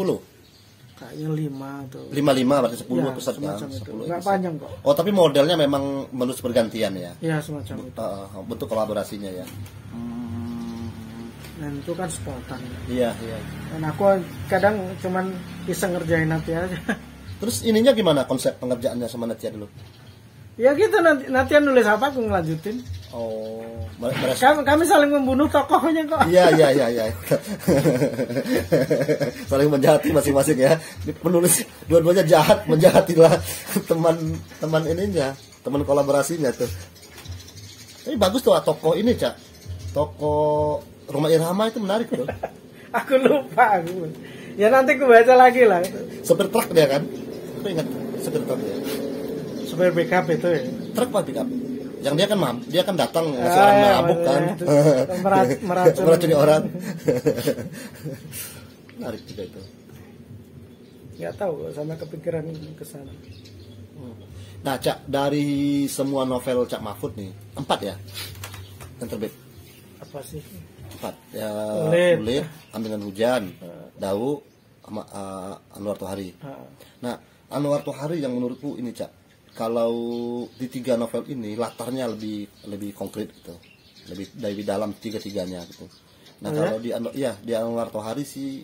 Kayaknya 5 atau 55 berarti 10 ya, episode kan? 10 itu. Nggak episode. panjang kok. Tapi modelnya memang menulis bergantian ya? Ya semacam itu. Bentuk kolaborasinya ya? Dan itu kan spontan. Iya. Dan aku kadang cuman bisa ngerjain Natia aja. Terus ininya gimana konsep pengerjaannya sama Natia dulu? Ya gitu, Natia nulis apa aku ngelanjutin. Oh, Kami saling membunuh tokohnya kok. iya. Saling menjahati masing-masing ya. Penulis dua-duanya jahat, menjahatilah teman ininya, teman kolaborasinya tuh. Tapi bagus tuh tokoh ini, Cak. Tokoh Rhoma Irama itu menarik tuh. Aku lupa aku. Ya nanti aku baca lagi lah. Supir truk dia kan? Aku ingat supir truk dia. Supir backup itu ya. Truk apa pickup? Yang dia kan datang ngasih orang mabuk kan. Meracuni orang. Menarik juga itu. Nggak tahu sama kepikiran ke sana. Nah, Cak, dari semua novel Cak Mahfud nih, 4 ya yang terbit. Apa sih? 4 ya. Kulit, Ambingan Hujan, Dau, sama Anwar Tohari. Nah, Anwar Tohari yang menurutku ini, Cak, kalau di 3 novel ini latarnya lebih konkret gitu, lebih dalam tiga-tiganya gitu. Nah, kalau di Anwar Tohari sih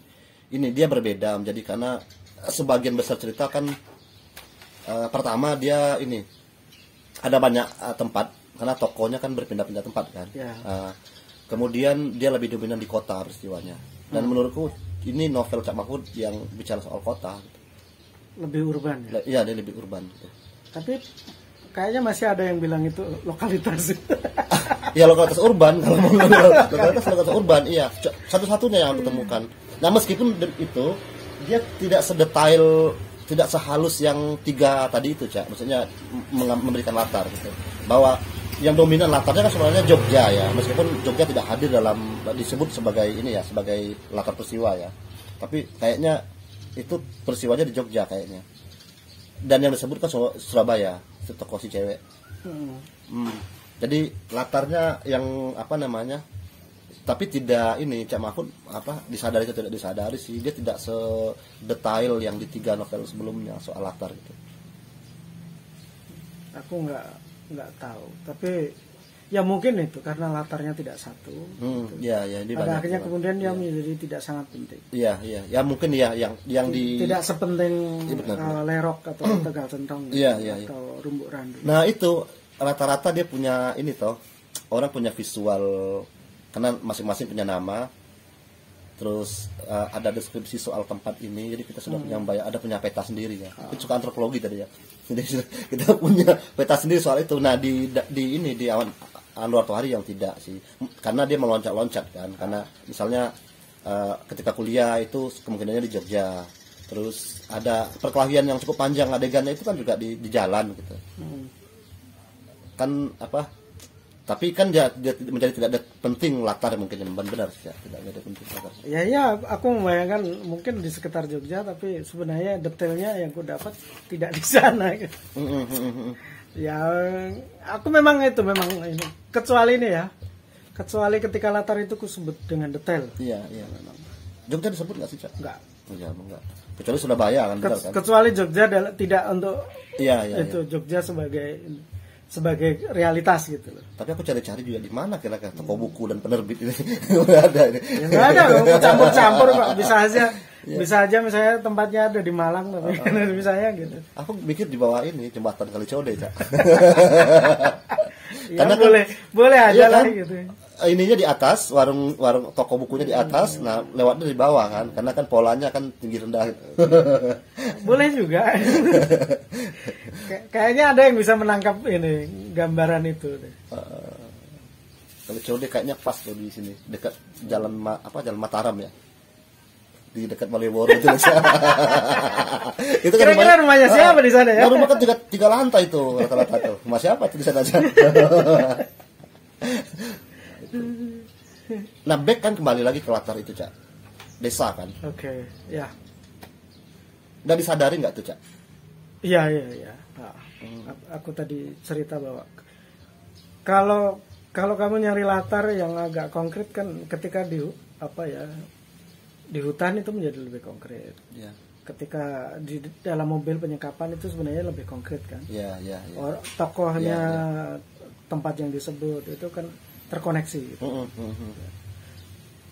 ini dia berbeda menjadi karena sebagian besar cerita kan pertama dia ini ada banyak tempat karena tokohnya kan berpindah-pindah tempat kan. Kemudian dia lebih dominan di kota peristiwanya. Dan menurutku ini novel Cak Mahfud yang bicara soal kota gitu. Lebih urban ya? Iya, dia lebih urban gitu. Tapi kayaknya masih ada yang bilang itu lokalitas. Ya lokalitas urban, kalau mau lokalitas urban, iya. Satu-satunya yang aku temukan. Nah, meskipun itu dia tidak sedetail, tidak sehalus yang 3 tadi itu, Cak. Maksudnya memberikan latar gitu. Bahwa yang dominan latarnya kan sebenarnya Jogja ya. Meskipun Jogja tidak hadir dalam disebut sebagai ini ya, sebagai latar peristiwa ya. Tapi kayaknya itu peristiwanya di Jogja kayaknya. Dan yang disebut kan Surabaya, tokoh si cewek. Jadi latarnya yang apa namanya, tapi tidak ini Cak Mahfud disadari atau tidak disadari sih, dia tidak sedetail yang di 3 novel sebelumnya soal latar gitu. Aku nggak tahu, tapi ya mungkin itu karena latarnya tidak satu. Gitu. Pada akhirnya kemudian dia menjadi tidak sangat penting. Ya mungkin ya yang di tidak sepenting Lerok atau Tegal Centong atau Rumbuk Randu. Nah itu rata-rata dia punya ini toh, orang punya visual karena masing-masing punya nama. Terus ada deskripsi soal tempat ini, jadi kita sudah punya peta sendiri ya. Kita suka antropologi tadi ya. Jadi kita punya peta sendiri soal itu. Nah di Anwar Tohari yang tidak sih, karena dia meloncat-loncat kan. Karena misalnya ketika kuliah itu kemungkinannya di Jogja. Terus ada perkelahian yang cukup panjang adegannya itu kan juga di jalan gitu. Kan tapi kan dia menjadi tidak penting latar mungkin benar sih ya, tidak ada penting latar. Ya aku membayangkan mungkin di sekitar Jogja, tapi sebenarnya detailnya yang aku dapat tidak di sana. Ya aku memang ini kecuali ini ya, kecuali ketika latar itu aku sebut dengan detail. Iya memang. Jogja disebut nggak sih, Cak? Enggak. Enggak. Kecuali Surabaya kan, benar kan? Kecuali Jogja tidak untuk itu Jogja sebagai realitas gitu loh. Tapi aku cari-cari juga di mana kira-kira toko buku dan penerbit ini. Nggak ada ini. Ya nggak ada, campur-campur Pak. Bisa aja misalnya tempatnya ada di Malang tapi misalnya gitu. Aku mikir di bawah ini jembatan Kalicode, Cak. Ya, karena boleh aja lah gitu. Ininya di atas, warung toko bukunya di atas, nah lewatnya di bawah kan, karena kan polanya kan tinggi rendah. Boleh juga. Kayaknya ada yang bisa menangkap ini gambaran itu. Kalau Code kayaknya pas tuh di sini, dekat jalan Mataram ya, di dekat Malioboro itu. Itu kan kira-kira rumahnya siapa di sana ya? Rumah kan 3 lantai itu rata-rata tuh. Rumah siapa tuh di sana aja? Nah, back kan kembali lagi ke latar itu, Cak. Desa kan. Oke, ya. Nggak disadari nggak tuh, Cak? Iya. Aku tadi cerita bahwa kalau kamu nyari latar yang agak konkret kan ketika di hutan itu menjadi lebih konkret. Iya. Ketika di dalam mobil penyekapan itu sebenarnya lebih konkret kan. Iya. Tokohnya tempat yang disebut itu kan terkoneksi gitu.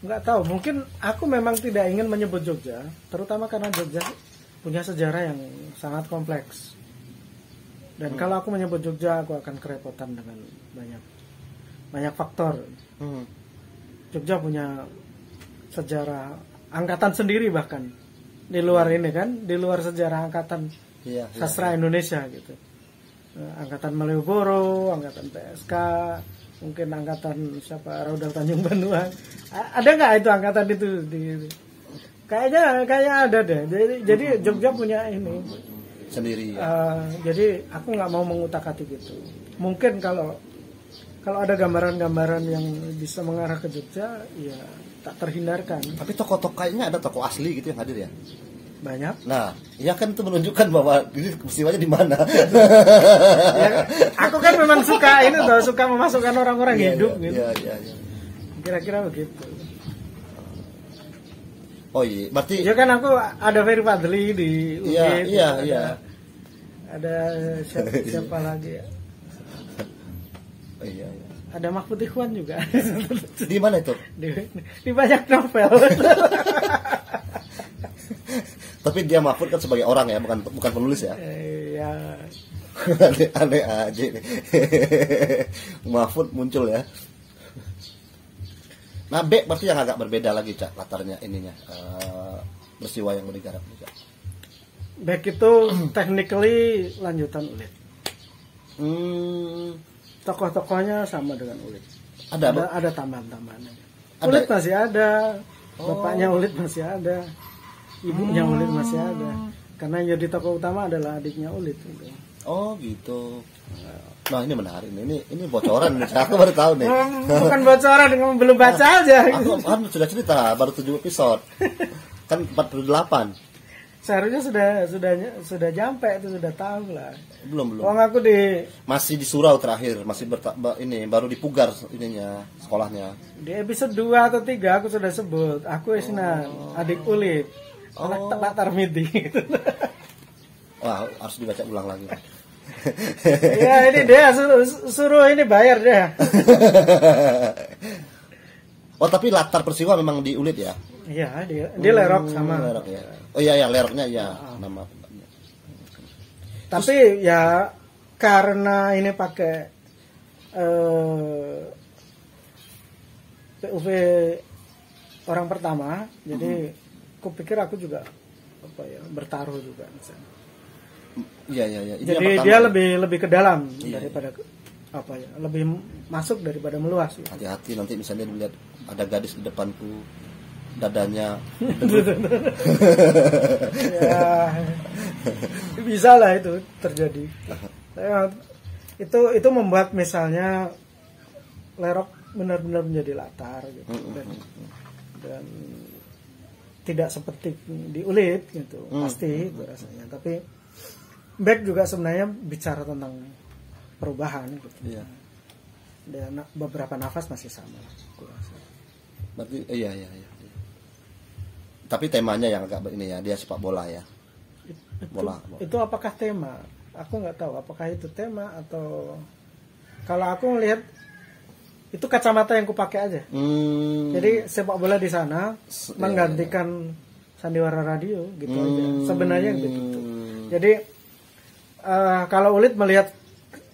Nggak tahu, mungkin aku memang tidak ingin menyebut Jogja, terutama karena Jogja punya sejarah yang sangat kompleks. Dan kalau aku menyebut Jogja, aku akan kerepotan dengan banyak banyak faktor. Jogja punya sejarah angkatan sendiri, bahkan di luar ini kan, di luar sejarah angkatan sastra Indonesia gitu. Angkatan Malioboro, angkatan PSK, mungkin angkatan siapa, Raudal Tanjung Banua. Ada nggak itu angkatan itu kayaknya ada deh. Jadi Jogja punya ini sendiri. Jadi aku nggak mau mengutak-atik gitu. Mungkin kalau ada gambaran-gambaran yang bisa mengarah ke Jogja, ya tak terhindarkan. Tapi tokoh-tokoh kayaknya ada tokoh asli gitu yang hadir ya? Banyak. Nah, ya kan itu menunjukkan bahwa ini peristiwanya di mana. Ya, aku kan memang suka ini tuh, suka memasukkan orang-orang hidup gitu. Iya. Kira-kira begitu. Oh iya, berarti ya kan aku ada Ferry Fadli di UGM. Iya. Ada siapa lagi ya? Oh, iya. Ada Mahfud Ikhwan juga. Di mana itu? Di banyak novel. Tapi dia Mahfud kan sebagai orang ya, bukan penulis ya. Iya. Aneh aja nih. Mahfud muncul ya. Nah, B berarti yang agak berbeda lagi, Cak, latarnya ininya. Peristiwa yang digarap juga. Back itu technically lanjutan Ulit. Tokoh-tokohnya sama dengan Ulit. Ada tambahan-tambahannya. Ulit masih ada, bapaknya Ulit masih ada, ibunya Ulit masih ada. Karena yang jadi tokoh utama adalah adiknya Ulit. Gitu. Oh gitu. Nah ini menarik nih. Ini bocoran nih. Aku baru tahu nih. Bukan bocoran, belum baca aja. Aku sudah cerita, baru 7 episode. Kan 48. Seharusnya sudah nyampe itu, sudah tahu lah. Belum. Aku masih di surau terakhir, masih ini baru dipugar ininya sekolahnya. Di episode 2 atau 3 aku sudah sebut, aku Isnan, adik Ulit. Anak Pak Tarmidi. Wah, harus dibaca ulang lagi. Ya ini dia suruh ini bayar dia. Oh tapi latar peristiwa memang di Ulit ya? Iya, dia Lerok sama. Lerok ya. Oh iya Leroknya ya nama. Tapi ya karena ini pakai POV orang pertama, jadi kupikir aku juga bertaruh juga misalnya. Iya. Jadi dia lebih ke dalam daripada lebih masuk daripada meluas. Gitu. Hati-hati nanti misalnya dilihat ada gadis di depanku, dadanya. Ya, bisa lah itu terjadi. Itu membuat misalnya Lerok benar-benar menjadi latar gitu. Dan tidak seperti di Ulit gitu, pasti itu rasanya. Tapi Back juga sebenarnya bicara tentang perubahan gitu. Iya. Dan beberapa nafas masih sama, aku rasa. Berarti iya. Tapi temanya yang agak ini ya, dia sepak bola ya. Bola. Itu apakah tema? Aku nggak tahu apakah itu tema atau kalau aku melihat itu kacamata yang kupakai aja. Jadi sepak bola di sana menggantikan sandiwara radio gitu aja. Sebenarnya begitu. Jadi kalau Ulit melihat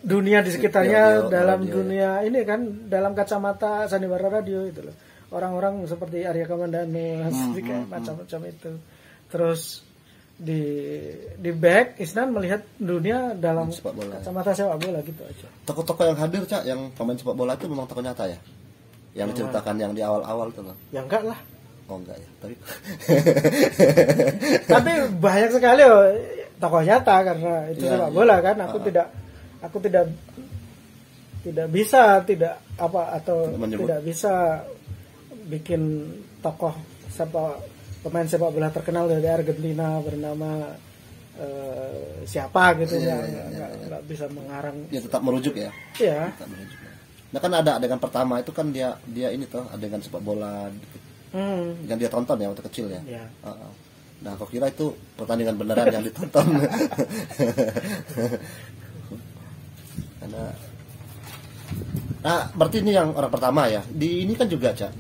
dunia di sekitarnya dalam dunia ini kan dalam kacamata sandiwara radio itu loh. Orang-orang seperti Arya Kamandano, kayak macam-macam itu. Terus di Back Isnan melihat dunia dalam kacamata sepak bola gitu aja. Tokoh-tokoh yang hadir, Cak, yang pemain sepak bola itu memang tokoh nyata ya? Yang diceritakan yang di awal-awal tuh loh. Ya enggak lah. Oh enggak ya, tapi banyak sekali tokoh nyata karena itu sepak bola kan. Aku tidak bisa tidak bisa bikin tokoh pemain sepak bola terkenal dari Argentina bernama siapa gitu nggak bisa mengarang. Ya tetap merujuk ya. Iya. Nah kan ada adegan pertama itu kan dia ini tuh adegan sepak bola yang dia tonton ya waktu kecil ya. Iya. Nah aku kira itu pertandingan beneran yang ditonton. Nah berarti ini yang orang pertama ya. Di ini kan juga, Cak,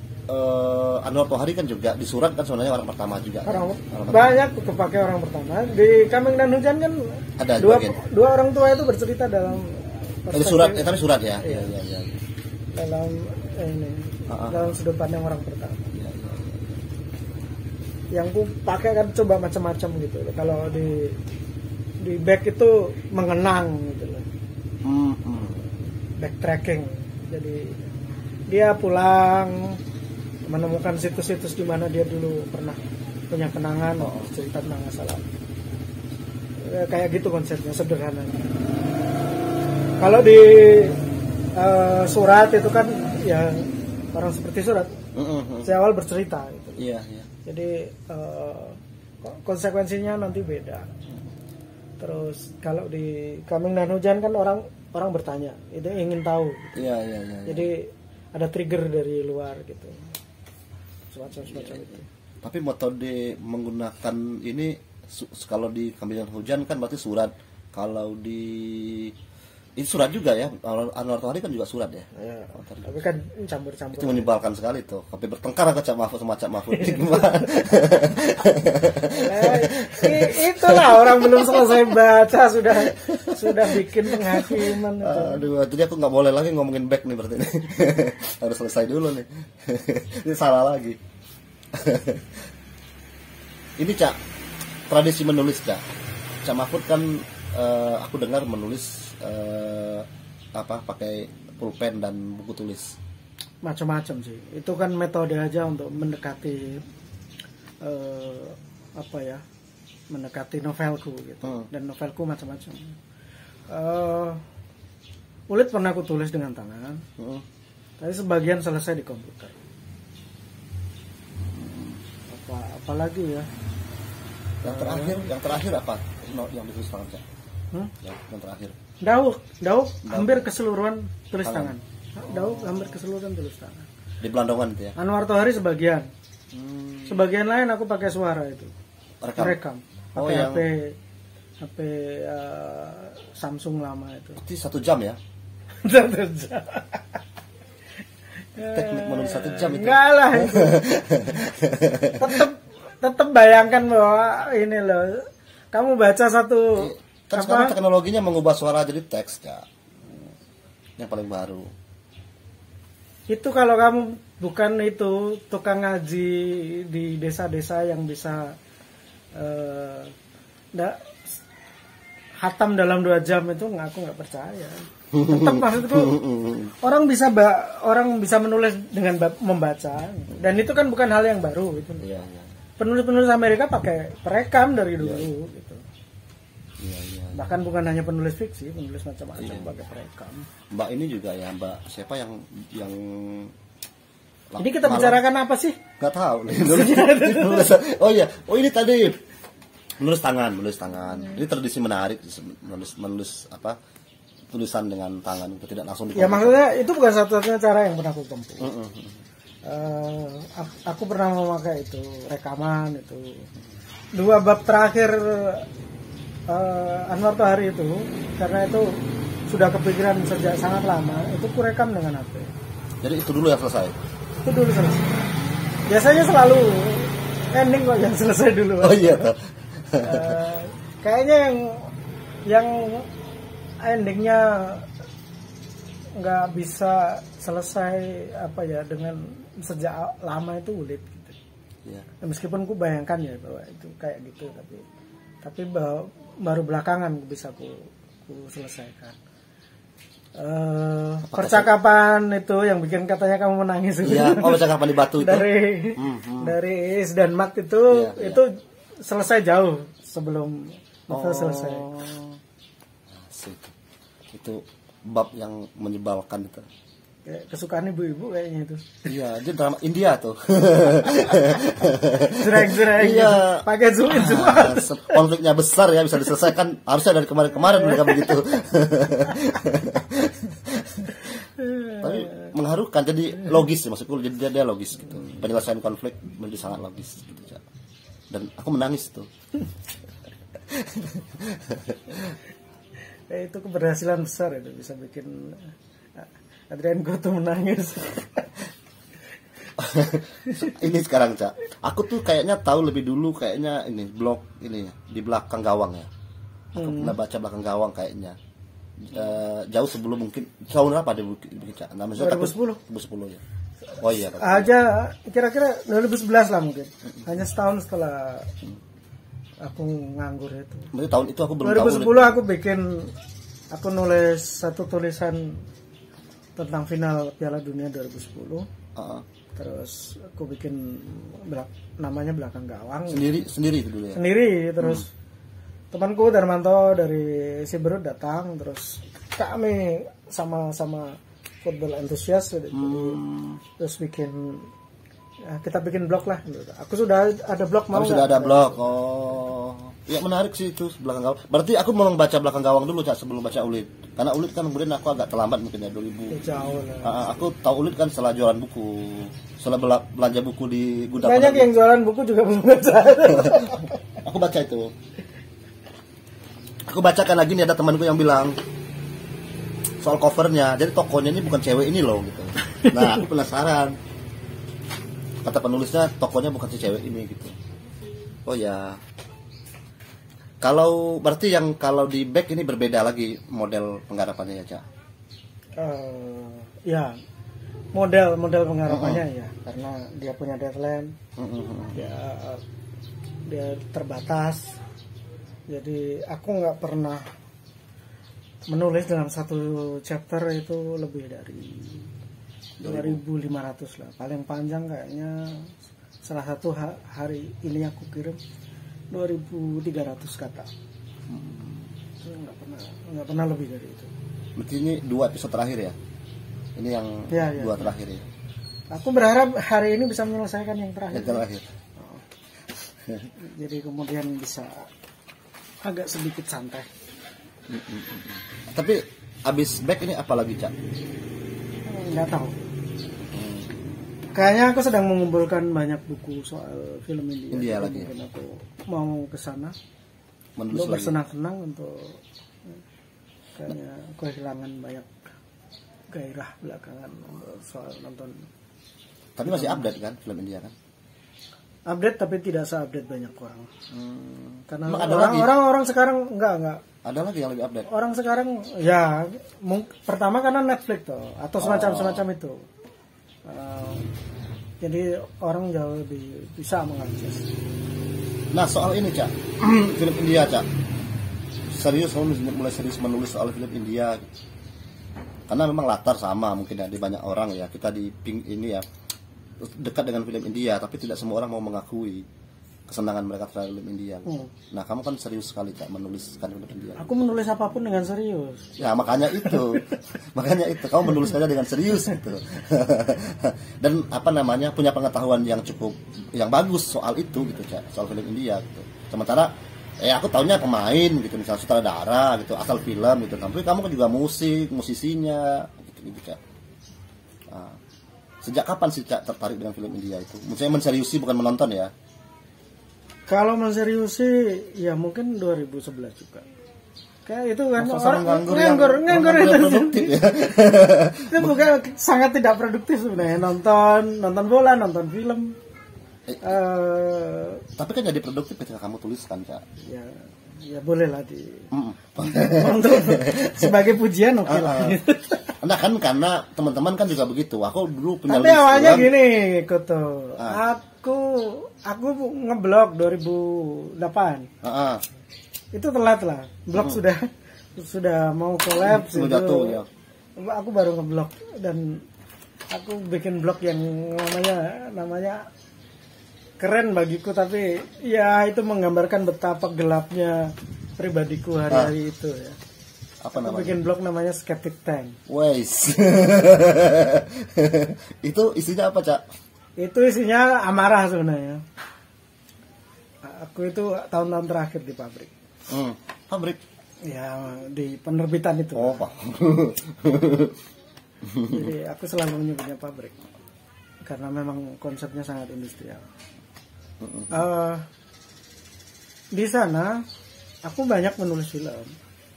Anwar Tohari kan juga di Surat kan sebenarnya orang pertama juga. Banyak kepake orang pertama. Di Kameng dan Hujan kan ada dua orang tua itu bercerita dalam Surat, tapi Surat ya. Iya. dalam ini dalam sudut pandang orang pertama. Iya. Yang ku pakai kan coba macam-macam gitu. Kalau di back itu mengenang gitu loh. Backtracking. Jadi dia pulang menemukan situs-situs di mana dia dulu pernah punya kenangan, cerita tentang masa lalu. Kayak gitu konsepnya, sederhana. Kalau di surat itu kan ya orang seperti surat. Si awal bercerita gitu. Iya. Jadi konsekuensinya nanti beda. Terus kalau di Kambing dan Hujan kan orang bertanya, itu ingin tahu. Iya. Jadi ada trigger dari luar gitu. Semacam itu. Tapi metode menggunakan ini kalau di Kambing dan Hujan kan berarti surat. Kalau di ini surat juga ya, Anwar Tohari kan juga surat ya. Ya, tapi kan campur-campur. Itu menyebalkan sekali tuh. Sampai bertengkar ke Cak Mahfud sama Cak Mahfud. Itulah orang belum selesai baca sudah bikin penghakiman itu. Aduh, jadi aku nggak boleh lagi ngomongin back nih berarti ini. Harus selesai dulu nih. Ini salah lagi. Ini Cak, tradisi menulis Cak Mahfud kan aku dengar menulis pakai pulpen dan buku tulis. Macam-macam sih. Itu kan metode aja untuk mendekati mendekati novelku gitu. Dan novelku macam-macam. Ulit pernah aku tulis dengan tangan. Tapi sebagian selesai di komputer. Apalagi ya? Yang terakhir apa? Yang ditulis tangan Cak? Yang terakhir. Dauk hampir keseluruhan tulis tangan. Dauk hampir keseluruhan tulis tangan. Di Belandongan itu ya. Anwar Tohari sebagian. Sebagian lain aku pakai suara itu. Rekam. Pakai HP Samsung lama itu. Berarti 1 jam ya? 1 jam. Teknik menulis 1 jam itu. Enggak lah. Tetap bayangkan bahwa ini loh. Kamu baca satu kan sekarang teknologinya mengubah suara jadi teks ya. Yang paling baru. Itu kalau kamu bukan itu tukang ngaji di desa-desa yang bisa hatam dalam 2 jam itu aku nggak percaya. Tetap maksudku orang bisa menulis dengan membaca dan itu kan bukan hal yang baru gitu. Iya. Penulis-penulis Amerika pakai perekam dari dulu gitu. Iya. Bahkan bukan hanya penulis fiksi, penulis macam-macam pakai perekam. Mbak ini juga ya, Mbak siapa yang Jadi kita bicarakan apa sih? Gak tahu nih. Oh ini tadi menulis tangan. Ini tradisi menarik menulis tulisan dengan tangan itu tidak langsung ya maksudnya itu bukan satu-satunya cara yang pernah aku tempuh. Aku pernah memakai itu rekaman itu 2 bab terakhir Anwar Tohari itu karena itu sudah kepikiran sejak sangat lama itu ku rekam dengan HP. Jadi itu dulu yang selesai. Itu dulu selesai. Biasanya selalu ending kok yang selesai dulu. Oh iya. Kayaknya yang endingnya nggak bisa selesai dengan sejak lama itu Ulit gitu. Ya. Meskipun ku bayangkan ya bahwa itu kayak gitu tapi baru belakangan bisa ku selesaikan. Percakapan itu yang bikin katanya kamu menangis itu. Iya, percakapan di batu itu. Dari Is dan Mat itu selesai jauh sebelum novel selesai. Asik. Itu bab yang menyebalkan itu. Kayak kesukaan ibu-ibu kayaknya itu. Iya, dia drama India tuh. Zrek-zrek. Iya. Pakai zoom. Konfliknya besar ya, bisa diselesaikan. Harusnya dari kemarin-kemarin mereka begitu. Tapi mengharukan, jadi logis ya maksudku. Jadi dia logis gitu. Penyelesaian konflik menjadi sangat logis gitu. Dan aku menangis tuh. Itu keberhasilan besar itu bisa bikin Adrian Goto menangis. Ini sekarang Cak, aku tuh kayaknya tahu lebih dulu kayaknya ini blog ini di belakang gawang ya. Aku pernah baca belakang gawang kayaknya. jauh sebelum mungkin tahun berapa dia bikin Cak? Nah, maksudnya 2010. 2010 ya. Oh iya. Aja kira-kira 2011 lah mungkin. Hanya setahun setelah aku nganggur itu. Berarti tahun itu aku belum 2010 aku aku nulis satu tulisan tentang final Piala Dunia 2010. Terus aku bikin namanya Belakang Gawang. Sendiri itu dulu ya. Sendiri terus temanku Darmanto dari Siberut datang, terus kami sama-sama football antusias, terus kita bikin blog lah. Aku sudah ada blog, mau sudah ada blog. Oh ya, menarik sih itu Belakang Gawang. Berarti aku mau baca Belakang Gawang dulu Cak, sebelum baca Ulit, karena Ulit kan kemudian aku agak terlambat mungkin ya 2000. Jauh lah. Aku tahu Ulit kan setelah jualan buku, setelah belanja buku di gudang. Banyak yang jualan buku juga belum baca. Aku baca itu. Aku bacakan lagi nih, ada temanku yang bilang soal covernya, jadi tokonya ini bukan cewek ini loh gitu. Nah aku penasaran, kata penulisnya tokonya bukan si cewek ini gitu. Oh ya, kalau berarti yang kalau di back ini berbeda lagi model penggarapannya ya Cak? Ya model penggarapannya ya, karena dia punya deadline, dia terbatas. Jadi aku nggak pernah menulis dalam satu chapter itu lebih dari 2.500 lah. Paling panjang kayaknya salah satu hari ini aku kirim 2.300 kata. Nggak pernah lebih dari itu. Berarti ini 2 episode terakhir ya? Ini yang 2 terakhir ya? Aku berharap hari ini bisa menyelesaikan yang terakhir. Yang terakhir. Jadi kemudian bisa agak sedikit santai. Tapi abis back ini apa lagi Cak? Nggak tahu. Kayaknya aku sedang mengumpulkan banyak buku soal film India lagi. Mungkin aku mau ke sana untuk bersenang-senang, untuk kayaknya kehilangan banyak gairah belakangan soal nonton. Tapi masih update kan film India kan? Update tapi tidak se-update banyak orang. Karena orang sekarang enggak. Ada lagi yang lebih update. Orang sekarang ya pertama karena Netflix tuh atau semacam itu. Jadi orang jauh lebih bisa mengakses. Nah soal ini Cak, film India Cak, serius kamu mulai serius menulis soal film India? Karena memang latar sama mungkin ya di banyak orang ya, kita di ping ini ya dekat dengan film India, tapi tidak semua orang mau mengakui kesenangan mereka terhadap film India. Nah, kamu kan serius sekali Cak menuliskan film India. Aku menulis apapun dengan serius. Ya, makanya itu kamu menuliskannya dengan serius gitu. Dan punya pengetahuan yang bagus soal itu gitu Cak, soal film India gitu. Sementara aku taunya pemain gitu, misalnya sutradara gitu, asal film gitu. Tapi kamu kan juga musisinya gitu Cak. Sejak kapan sih Cak tertarik dengan film India itu? Maksudnya menseriusi bukan menonton ya? Kalau menseriusi ya mungkin 2011 juga. Kayak itu kan orang nganggur itu produktif ya. Itu bukan sangat tidak produktif sebenarnya, nonton bola, nonton film. Tapi kan jadi produktif ketika kamu tuliskan Cak. Ya boleh lah untuk sebagai pujian oke lah. Nah kan karena teman-teman kan juga begitu. Aku dulu punya. Tapi awalnya gini, Koto. Aku ngeblog 2008. Itu telat lah. Blog sudah mau collab jatuh ya. Aku baru ngeblog dan aku bikin blog yang namanya keren bagiku, tapi ya itu menggambarkan betapa gelapnya pribadiku hari-hari itu ya. Apa aku namanya? Bikin blog namanya Skeptic Tank. Wes. Itu isinya apa Cak? Itu isinya amarah sebenarnya. Aku itu tahun-tahun terakhir di pabrik. Pabrik? Ya di penerbitan itu. Oh Pak. Jadi aku selalu menyebutnya pabrik karena memang konsepnya sangat industrial. Di sana aku banyak menulis film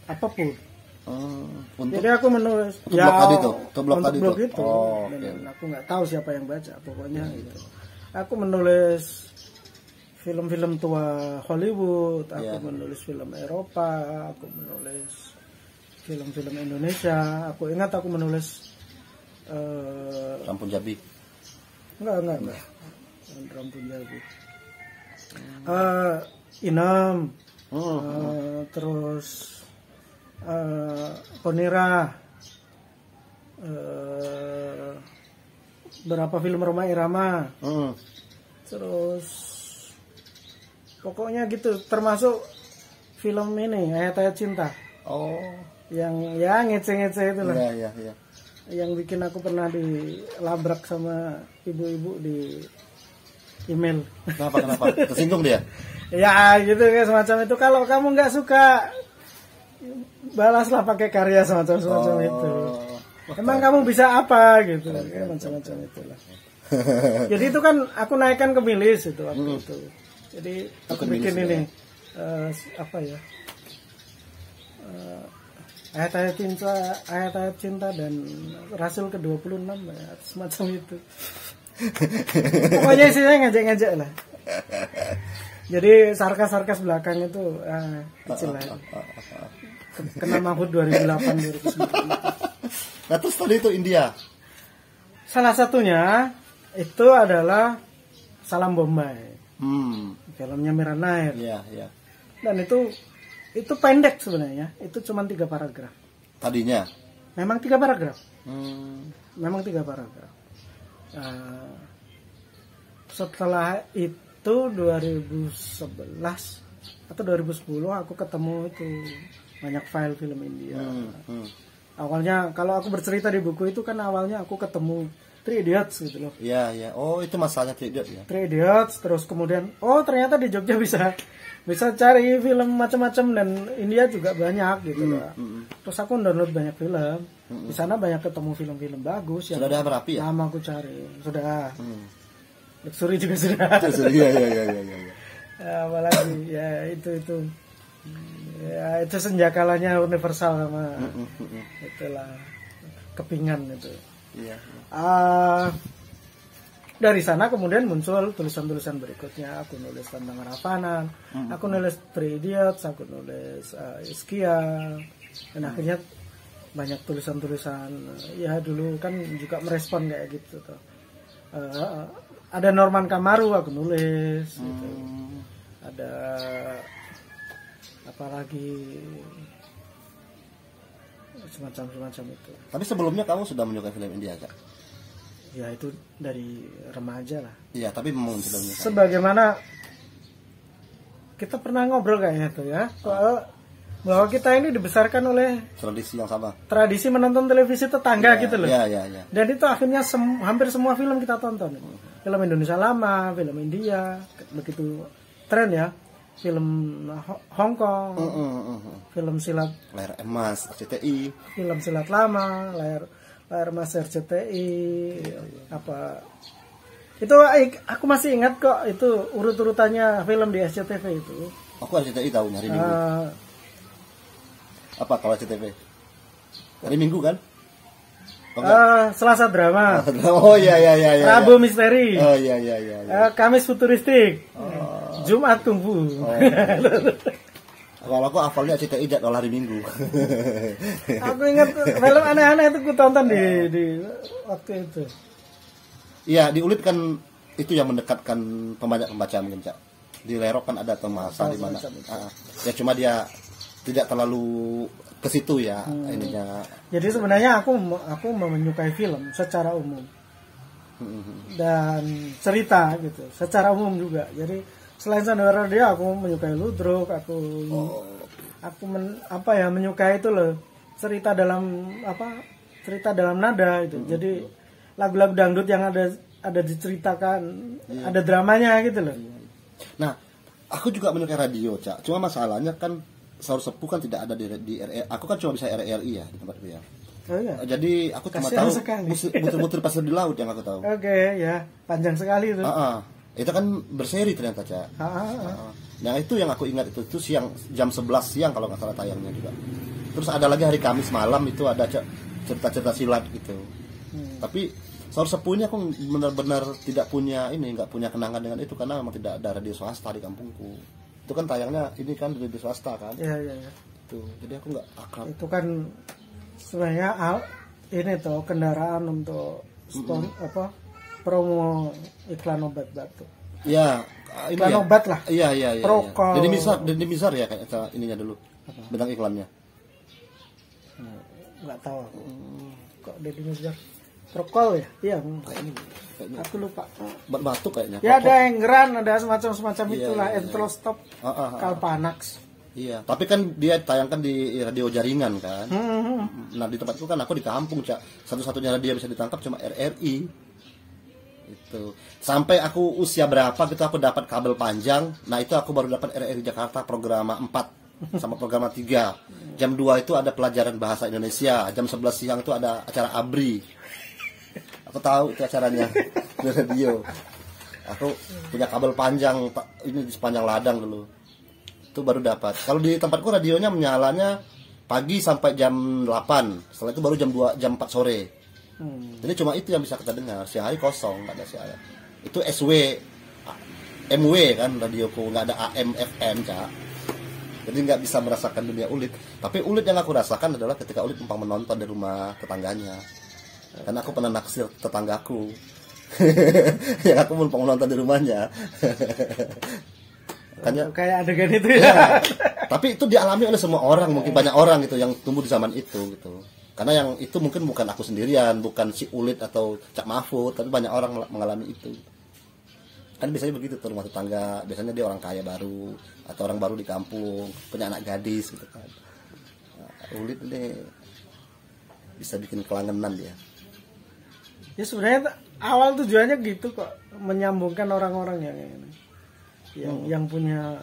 apapun. Jadi aku menulis untuk blog itu. Dan aku nggak tahu siapa yang baca, pokoknya itu. Aku menulis film-film tua Hollywood, aku menulis film Eropa, aku menulis film-film Indonesia. Aku ingat aku menulis Rampun Jabi. enggak. Rampun Jabi. Inem, terus Ponira, berapa film Roma Irama, terus pokoknya gitu, termasuk film ini Ayat-Ayat Cinta. Oh, Yang ya ngece-ngece itu lah. iya. Yang bikin aku pernah dilabrak sama ibu-ibu di email. Kenapa? Tersinggung dia? Ya gitu kan semacam itu. Kalau kamu nggak suka, balaslah pakai karya semacam itu. Emang kamu bisa apa gitu? Ya, macam-macam itulah. Jadi itu kan aku naikkan ke milis itu waktu itu. Jadi aku bikin ini apa ya? Ayat-ayat cinta dan Rasul ke-26 ya, semacam itu. Pokoknya isinya ngajak-ngajak lah. Jadi sarkas-sarkas belakang itu kecil lah. Kena Mahfud 2008 2009. Nah terus tadi itu India. Salah satunya itu adalah Salam Bombay. Filmnya Mira Nair. Iya. Dan itu pendek sebenarnya. Itu cuma 3 paragraf. Tadinya. Memang 3 paragraf. Setelah itu 2011 atau 2010 aku ketemu itu banyak file film India. Awalnya kalau aku bercerita di buku itu kan awalnya aku ketemu Three Idiots gitu loh. Iya. Oh itu masalahnya Three Idiots ya. Three Idiots, terus kemudian ternyata di Jogja bisa cari film macam-macam dan India juga banyak gitu loh. Terus aku download banyak film. Di sana banyak ketemu film-film bagus yang sudah ada berapi ya? lama aku cari. Sudah. Luxury juga sudah. Iya. Apalagi ya itu. Ya itu senjakalanya Universal sama itulah Kepingan itu. Iya. Dari sana kemudian muncul tulisan-tulisan berikutnya. Aku nulis tentang Rafanan, aku nulis Three Idiots, aku nulis Iskia, dan akhirnya banyak tulisan-tulisan. Ya dulu kan juga merespon kayak gitu tuh. Ada Norman Kamaru aku nulis, gitu. Ada apalagi semacam itu. Tapi sebelumnya kamu sudah menyukai film India kan? Ya itu dari remaja lah. Iya, tapi memang sudah menyukai. Sebagaimana kita pernah ngobrol kayaknya tuh ya, bahwa kita ini dibesarkan oleh tradisi yang sama. Tradisi menonton televisi tetangga gitu loh. Iya. Dan itu akhirnya hampir semua film kita tonton. Film Indonesia lama, film India, begitu tren ya. Film Hong Kong, film silat Layar Emas RCTI, film silat lama, layar emas RCTI, apa itu aku masih ingat kok itu urut-urutannya film di SCTV itu. Aku RCTI tahu hari Minggu. Apa kalau RCTV? Hari Minggu kan? Selasa drama. Oh iya. Rabu misteri. Oh iya. Kamis futuristik. Jumat kungfu. Kalau aku hafalnya RCTI jadwal hari Minggu. Aku ingat film aneh-aneh itu aku tonton di waktu itu. Iya, di Ulit kan itu yang mendekatkan pembaca mungkin, Cak. Di Lerok kan ada masa di mana. Ya cuma dia tidak terlalu ke situ ya ininya. Jadi sebenarnya aku menyukai film secara umum. Dan cerita gitu, secara umum juga. Jadi selain Sandiwara dia aku menyukai ludruk, menyukai itu loh cerita dalam nada itu. Jadi lagu-lagu dangdut yang ada diceritakan, ada dramanya gitu loh. Nah, aku juga menyukai radio, Cak. Cuma masalahnya kan Sahur Sepuh kan tidak ada di RRI. Aku kan cuma bisa RRI ya di tempat dia. Oh iya. Jadi aku cuma tahu muter-muter pasir di laut yang aku tahu. Oke, ya. Panjang sekali itu. Itu kan berseri ternyata, Cak. Nah itu yang aku ingat itu siang jam 11 siang kalau nggak salah tayangnya juga. Terus ada lagi hari Kamis malam itu ada cerita-cerita silat gitu. Tapi Sahur Sepuh ini aku benar-benar nggak punya kenangan dengan itu karena memang tidak ada radio swasta di kampungku. Itu kan tayangnya ini kan di radio swasta kan. Iya. Itu jadi aku nggak akrab. Itu kan sebenarnya ini tuh kendaraan untuk promo iklan obat batuk. Ya, ini Iklan ya. obat lah. Iya. Prokol. Deddy Mizar ya kayak ininya dulu. Bintang iklannya. Nggak tahu aku. Kok Deddy Mizar? Prokol ya? Iya. Kayaknya. Aku lupa. Batuk kayaknya. Ya ada Engran, ada semacam Iya, itulah. iya. Entrostop, Kalpanax. Iya, tapi kan dia tayangkan di radio jaringan kan. Nah di tempatku kan aku di kampung, Cak. Satu-satunya radio bisa ditangkap cuma RRI. Itu. Sampai aku usia berapa gitu aku dapat kabel panjang. Nah itu aku baru dapat RRI Jakarta programa 4 sama programa 3. Jam 2 itu ada pelajaran bahasa Indonesia. Jam 11 siang itu ada acara ABRI. Aku tahu itu acaranya di radio. Aku punya kabel panjang ini di sepanjang ladang dulu. Itu baru dapat. Kalau di tempatku radionya menyalanya pagi sampai jam 8. Setelah itu baru jam 4 sore. Jadi cuma itu yang bisa kita dengar. Sehari kosong, nggak ada siaran. Itu SW, MW kan radioku, nggak ada AM, FM, Cak. Jadi nggak bisa merasakan dunia Ulit. Tapi Ulit yang aku rasakan adalah ketika Ulit numpang menonton di rumah tetangganya. Karena aku pernah naksir tetanggaku. Yang aku numpang menonton di rumahnya. Kayak adegan itu ya. Tapi itu dialami oleh semua orang, mungkin banyak orang gitu yang tumbuh di zaman itu gitu. Karena yang itu mungkin bukan aku sendirian, bukan si Ulit atau Cak Mahfud, tapi banyak orang mengalami itu. Kan biasanya begitu tuh rumah tetangga, biasanya dia orang kaya baru atau orang baru di kampung, punya anak gadis gitu kan. Nah, Ulit ini bisa bikin kelangenan dia. Ya sebenarnya awal tujuannya gitu kok, menyambungkan orang-orang yang ini. Yang punya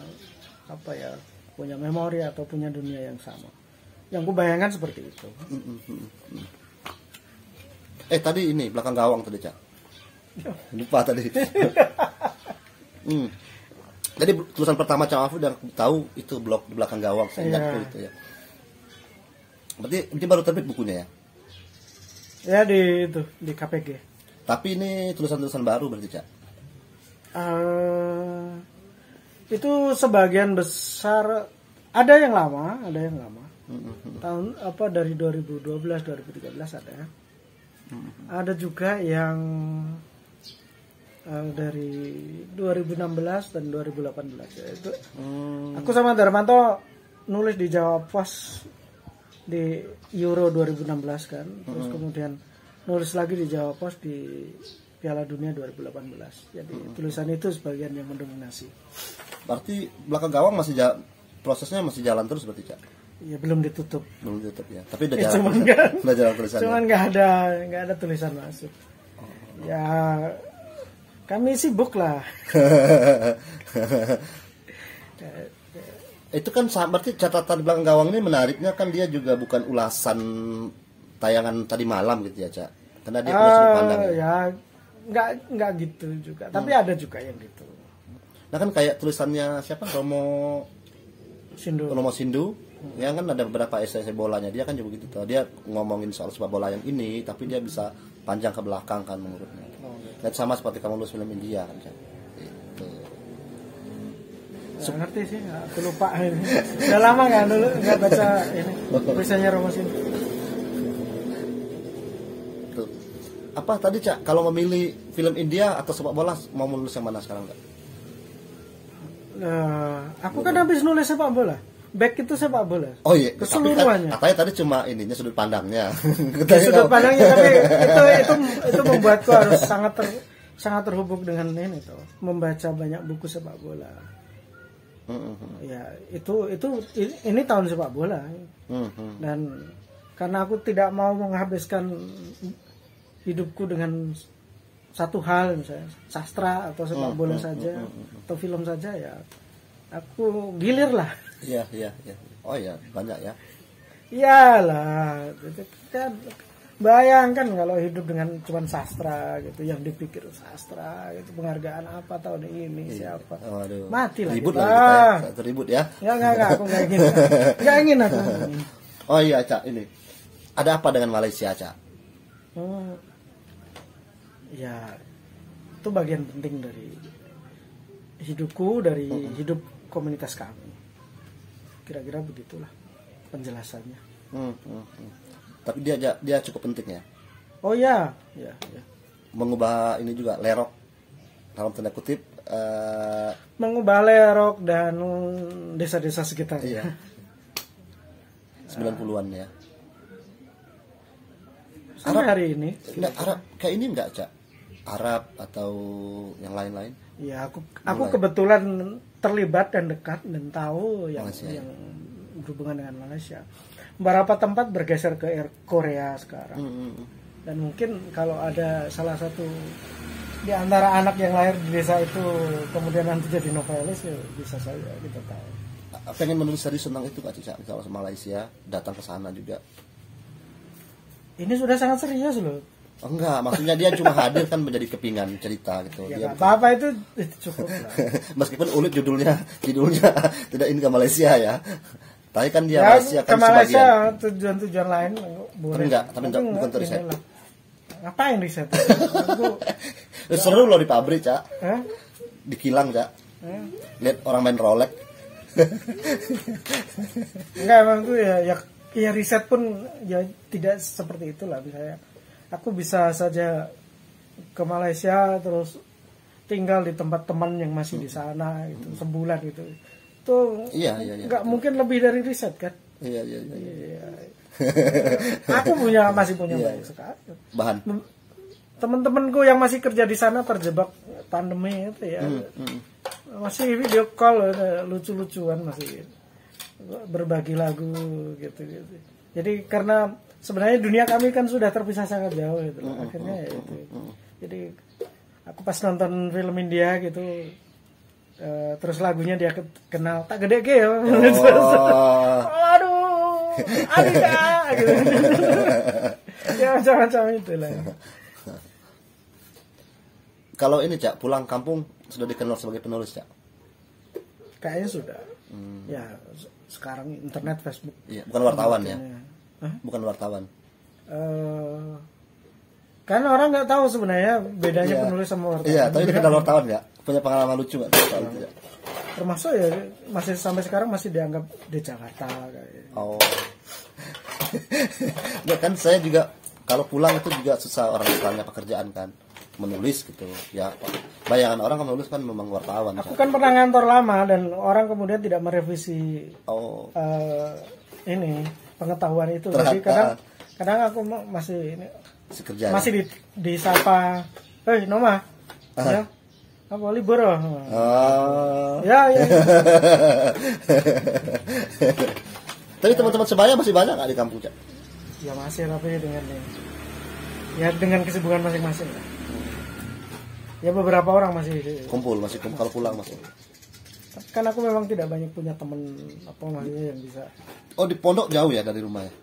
apa ya, punya memori atau punya dunia yang sama. Yang ku bayangkan seperti itu. Tadi ini belakang gawang tadi, Cak. Lupa tadi. Jadi tulisan pertama Cak Mahfud yang tahu itu blog di belakang gawang, saya ingatku itu ya. Berarti ini baru terbit bukunya ya? Ya di KPG. Tapi ini tulisan-tulisan baru berarti, Cak. Itu sebagian besar ada yang lama. Tahun dari 2012 2013 ada ya. Ada juga yang dari 2016 dan 2018 ya. Itu aku sama Darmanto nulis di Jawa Pos di Euro 2016 kan. Terus kemudian nulis lagi di Jawa Pos di Piala Dunia 2018. Jadi tulisan itu sebagian yang mendominasi. Berarti belakang gawang prosesnya masih jalan terus berarti, Cak? Ya belum ditutup. Ya. Tapi udah jalan. Udah jalan tulisannya. Cuman nggak ada tulisan masuk. Ya kami sibuk lah. Itu kan berarti catatan di belakang gawang ini menariknya kan dia juga bukan ulasan tayangan tadi malam gitu ya, Cak? Karena dia punya sudut pandang. Ya nggak gitu juga. Tapi ada juga yang gitu. Nah kan kayak tulisannya siapa, Romo Sindu, yang kan ada beberapa esai bolanya dia kan juga gitu tuh. Dia ngomongin soal sepak bola yang ini, tapi dia bisa panjang ke belakang kan menurutnya. Dan sama seperti kamu nulis film India kan, Cak. Itu. Nggak ngerti sih, aku lupa ini. Udah lama nggak baca ini tulisannya Romo Sindu. Tuh. Apa tadi, Cak? Kalau memilih film India atau sepak bola mau menulis yang mana sekarang, enggak? Aku kan habis nulis sepak bola. Back itu sepak bola. Oh iya, keseluruhannya. Katanya tadi cuma ininya sudut pandangnya. Sudut pandangnya, tapi itu membuatku harus sangat terhubung dengan ini tuh, membaca banyak buku sepak bola. Ya, ini tahun sepak bola. Dan karena aku tidak mau menghabiskan hidupku dengan satu hal, misalnya sastra atau sepak bola saja atau film saja, ya aku gilir lah. Iya. Oh iya, banyak ya. Iyalah, kan bayangkan kalau hidup dengan cuman sastra gitu, yang dipikir sastra gitu, penghargaan apa tahun ini siapa. Waduh. Mati lah. Ribut lah kita ya. Ribut ya. Enggak, aku enggak ingin. Enggak ingin aku. Oh iya, Cak, ini. Ada apa dengan Malaysia, Cak? Ya, itu bagian penting dari hidupku, dari hidup komunitas kami. Kira-kira begitulah. penjelasannya. Tapi dia cukup penting ya. Oh ya, ya. Mengubah ini juga lerok dalam tanda kutip. Mengubah lerok dan desa-desa sekitar. Iya. 90-an ya. Sampai hari ini. Enggak, Arab kayak ini enggak, Cak? Arab atau yang lain-lain? Ya, aku kebetulan terlibat dan dekat dan tahu yang Malaysia, yang berhubungan dengan Malaysia. Beberapa tempat bergeser ke Korea sekarang. Dan mungkin kalau ada salah satu di antara anak yang lahir di desa itu kemudian nanti jadi novelis, ya bisa saja kita tahu. Pengen menulis serius tentang itu Kak Cica, kalau Malaysia datang ke sana juga. Ini sudah sangat serius loh. Enggak, maksudnya dia cuma hadir kan menjadi kepingan cerita gitu. Ya, Dia apa-apa itu cukup lah. meskipun ulit judulnya tidak ini ke Malaysia ya. Tapi kan dia Ya, Malaysia ke kan Malaysia sebagian. tujuan-tujuan lain boleh. Tapi bukan tuh riset. inilah. Ngapain riset? Aku, Seru loh di pabrik, Cak. Hah? Di kilang, Cak. Lihat orang main Rolex. Enggak, emang tuh ya riset pun ya tidak seperti itulah. Misalnya aku bisa saja ke Malaysia terus tinggal di tempat teman yang masih di sana gitu sebulan gitu. Itu Iya. nggak mungkin lebih dari riset kan? Iya. Aku masih punya banyak sekali. Bahan. Teman-temanku yang masih kerja di sana terjebak pandemi itu ya. Masih video call lucu-lucuan, masih berbagi lagu gitu. Jadi karena sebenarnya dunia kami kan sudah terpisah sangat jauh gitu. Akhirnya ya itu. Jadi aku pas nonton film India gitu terus lagunya dia kenal tak gede ke ya. Aduh, Alika gitu. Ya macam-macam itulah. Kalau ini, Cak, pulang kampung sudah dikenal sebagai penulis, Cak? Kayaknya sudah. Ya, sekarang internet, Facebook. Iya, bukan wartawan ya? Hah? Bukan wartawan. Karena orang nggak tahu sebenarnya bedanya penulis sama wartawan. Iya, tapi dikenal wartawan nggak? Punya pengalaman lucu nggak? Termasuk ya masih sampai sekarang masih dianggap di Jakarta kayak. Oh. Nggak, kan saya juga kalau pulang itu juga susah, orang tanya pekerjaan kan, menulis gitu ya. Bayangan orang kan menulis kan memang wartawan. Aku kan pernah ngantor lama dan orang kemudian tidak merevisi ini pengetahuan itu. Jadi kadang aku masih ini masih disapa, Noma, ya, apa libur? Ya. Tapi teman-teman sebaya masih banyak nggak di kampung, Cak? Ya masih, tapi dengan kesibukan masing-masing. Ya beberapa orang masih kumpul kalau pulang masih. Kan aku memang tidak banyak punya teman maksudnya yang bisa. Oh, di pondok jauh ya dari rumah ya?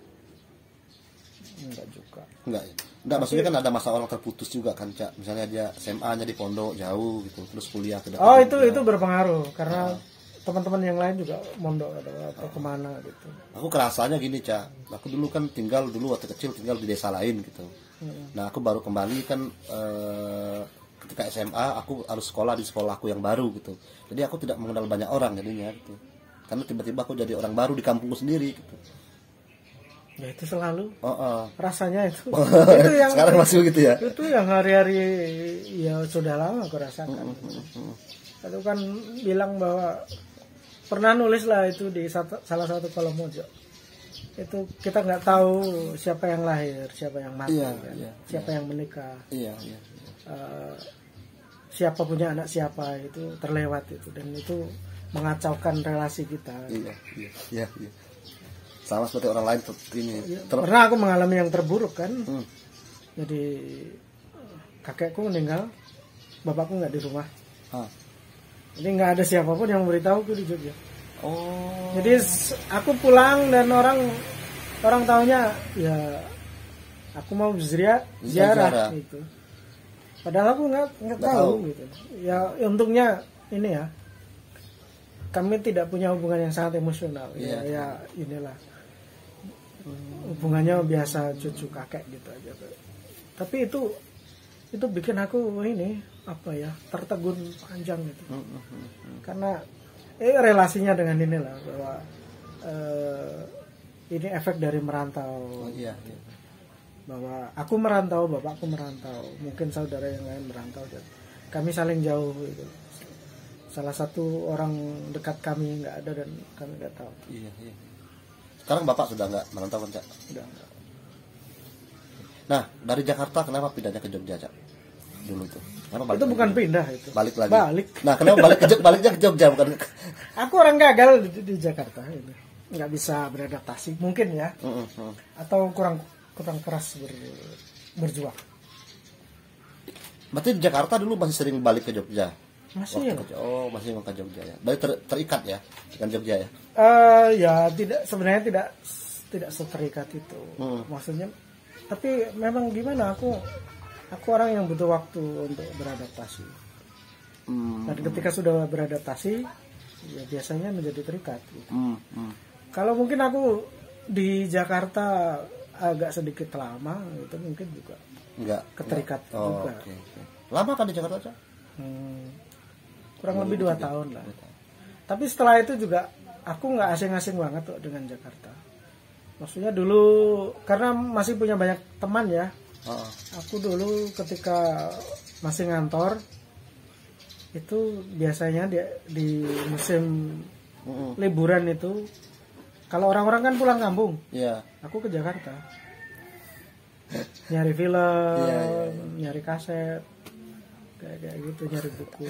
Enggak juga. Enggak ya. Enggak, maksudnya kan ada masa orang terputus juga kan, Cak. Misalnya dia SMA-nya di pondok jauh gitu, terus kuliah ke depan. Oh, itu berpengaruh karena teman-teman yang lain juga mondok atau kemana gitu. Aku kerasanya gini, Cak. Aku dulu kan waktu kecil tinggal di desa lain gitu. Nah, aku baru kembali kan ketika SMA aku harus sekolah di sekolahku yang baru gitu. Jadi aku tidak mengenal banyak orang jadinya gitu. Karena tiba-tiba aku jadi orang baru di kampungku sendiri gitu. Ya itu selalu rasanya itu. Itu yang sekarang masih begitu ya. Itu yang hari-hari ya sudah lama aku rasakan. Aku kan bilang bahwa pernah nulis lah itu di salah satu kolom Mojo. Itu kita nggak tahu siapa yang lahir, siapa yang mati, siapa yang menikah. Siapa punya anak siapa itu terlewat itu, dan itu mengacaukan relasi kita. Iya. Sama seperti orang lain ini. Pernah aku mengalami yang terburuk kan. Jadi kakekku meninggal, bapakku nggak di rumah. Jadi nggak ada siapapun yang memberitahuku di Jogja. Oh. Jadi aku pulang dan orang tahunya ya aku mau ziarah gitu. Padahal aku nggak tahu gitu. Ya untungnya ini ya, kami tidak punya hubungan yang sangat emosional. Ya inilah hubungannya biasa cucu kakek gitu aja. Tapi itu bikin aku ini tertegun panjang gitu. Karena relasinya dengan inilah bahwa ini efek dari merantau. Oh, iya. Bahwa aku merantau, bapakku merantau, mungkin saudara yang lain merantau dan kami saling jauh gitu. Salah satu orang dekat kami nggak ada dan kami nggak tahu. Iya. Sekarang bapak sudah nggak merantau kan, Cak? Udah enggak. Nah, dari Jakarta kenapa pindahnya ke Jogja, Cak? Dulu itu. Kenapa Itu bukan pindah itu. Balik lagi. Balik. Nah, kenapa baliknya ke Jogja bukan? Aku orang gagal di Jakarta itu. Nggak bisa beradaptasi, mungkin ya. Atau kurang keras berjuang. Berarti di Jakarta dulu masih sering balik ke Jogja. Masih ya? Oh, masih ke Jogja ya. Berarti terikat ya dengan Jogja ya. Ya tidak, sebenarnya tidak seterikat itu. Maksudnya, tapi memang gimana, aku orang yang butuh waktu untuk beradaptasi. Dan ketika sudah beradaptasi, ya biasanya menjadi terikat. Gitu. Kalau mungkin aku di Jakarta agak sedikit lama, itu mungkin juga enggak keterikat juga. Okay. Lama kan di Jakarta, Cak? Kurang lebih 2 tahun lah. Tapi setelah itu juga aku nggak asing-asing banget tuh dengan Jakarta. Maksudnya dulu karena masih punya banyak teman ya. Aku dulu ketika masih ngantor itu biasanya di musim liburan itu kalau orang-orang kan pulang kampung. Iya. Aku ke Jakarta. Nyari film, nyari kaset. Kayak gitu, nyari buku.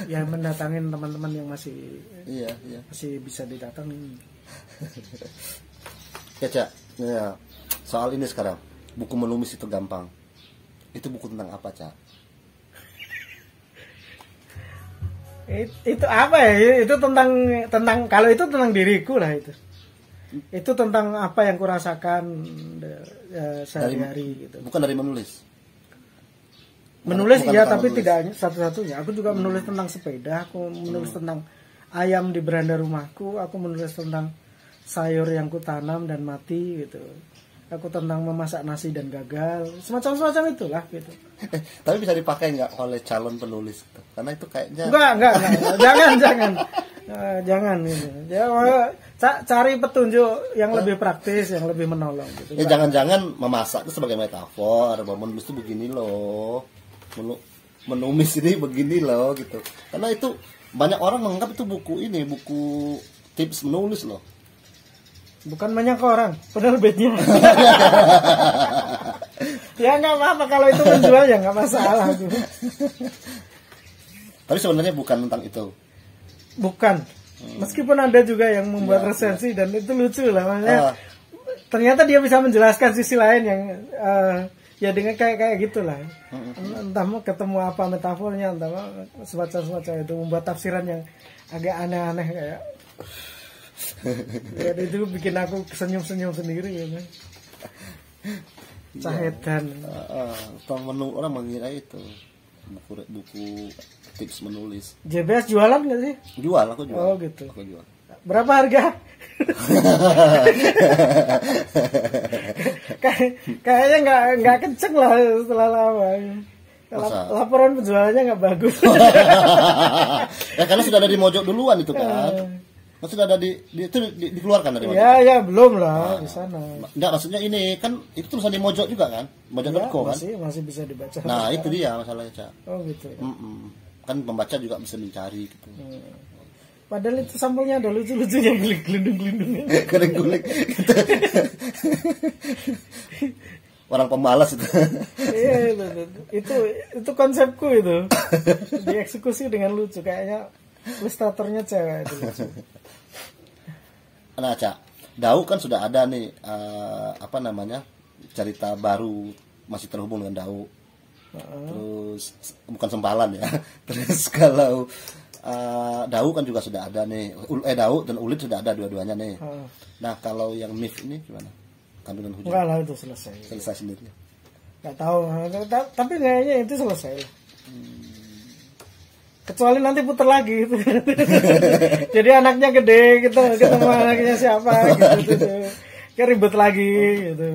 Ya mendatangin teman-teman yang masih masih bisa didatangin. Ya, Cak. Ya. Soal ini sekarang, buku menulis itu gampang. Itu buku tentang apa, Cak? Itu apa ya? Itu tentang kalau itu tentang diriku lah itu. Itu tentang apa yang kurasakan sehari-hari gitu. Bukan dari menulis. Menulis iya, tapi tidak satu-satunya. Aku juga menulis tentang sepeda, aku menulis tentang ayam di beranda rumahku, aku menulis tentang sayur yang kutanam dan mati gitu. Aku tentang memasak nasi dan gagal, semacam itulah gitu. Tapi bisa dipakai nggak oleh calon penulis? Karena itu kayaknya enggak. Jangan gitu. Cari petunjuk yang lebih praktis, yang lebih menolong gitu. Ya jangan-jangan memasak itu sebagai metafor, bahwa menulis itu begini loh. Menulis ini begini loh gitu. Karena itu banyak orang menganggap itu buku tips menulis loh. Bukan banyak orang, penerbitnya. Ya nggak apa-apa kalau itu menjual ya nggak masalah. Tapi sebenarnya bukan tentang itu. Bukan. Meskipun ada juga yang membuat resensi dan itu lucu lah, makanya ternyata dia bisa menjelaskan sisi lain yang ya dengan kayak gitulah. Entah mau ketemu apa metafornya, entah semacam itu, membuat tafsiran yang agak aneh-aneh kayak. Ya itu bikin aku senyum-senyum sendiri ya kan. Cahetan. Orang mengira itu buku tips menulis. JBS jualan nggak sih? Jual, aku jual. Oh gitu. Aku jual. Berapa harga? Kayaknya nggak kenceng lah setelah lama. Laporan penjualannya nggak bagus. Ya karena sudah ada di mojok duluan itu kan. Sudah ada itu dikeluarkan dari mojok. Ya belum lah di sana. Enggak, maksudnya ini kan itu tulisan di mojok juga kan? Mojok.co kan? Masih bisa dibaca. Nah, itu dia masalahnya, Cak. Oh gitu ya. Kan pembaca juga bisa mencari gitu. Padahal itu sampulnya ada lucu-lucunya, gelindung-gelindungnya. Gelindung gitu. Orang pemalas itu. Iya, itu konsepku itu. Dieksekusi dengan lucu, kayaknya ilustratornya cewek itu lucu. Nah, Cak, Dau kan sudah ada nih cerita baru masih terhubung dengan Dau. Terus bukan sempalan ya. Terus kalau Dau kan juga sudah ada nih. Dau dan Ulit sudah ada dua-duanya nih. Nah, kalau yang Mif ini gimana? Kandungan Hujan. Enggak lah, itu selesai. Selesai sendiri. Enggak tahu, tapi kayaknya itu selesai. Kecuali nanti putar lagi gitu. Jadi anaknya gede, kita ketemu anaknya siapa gitu. Kayak ribet lagi gitu.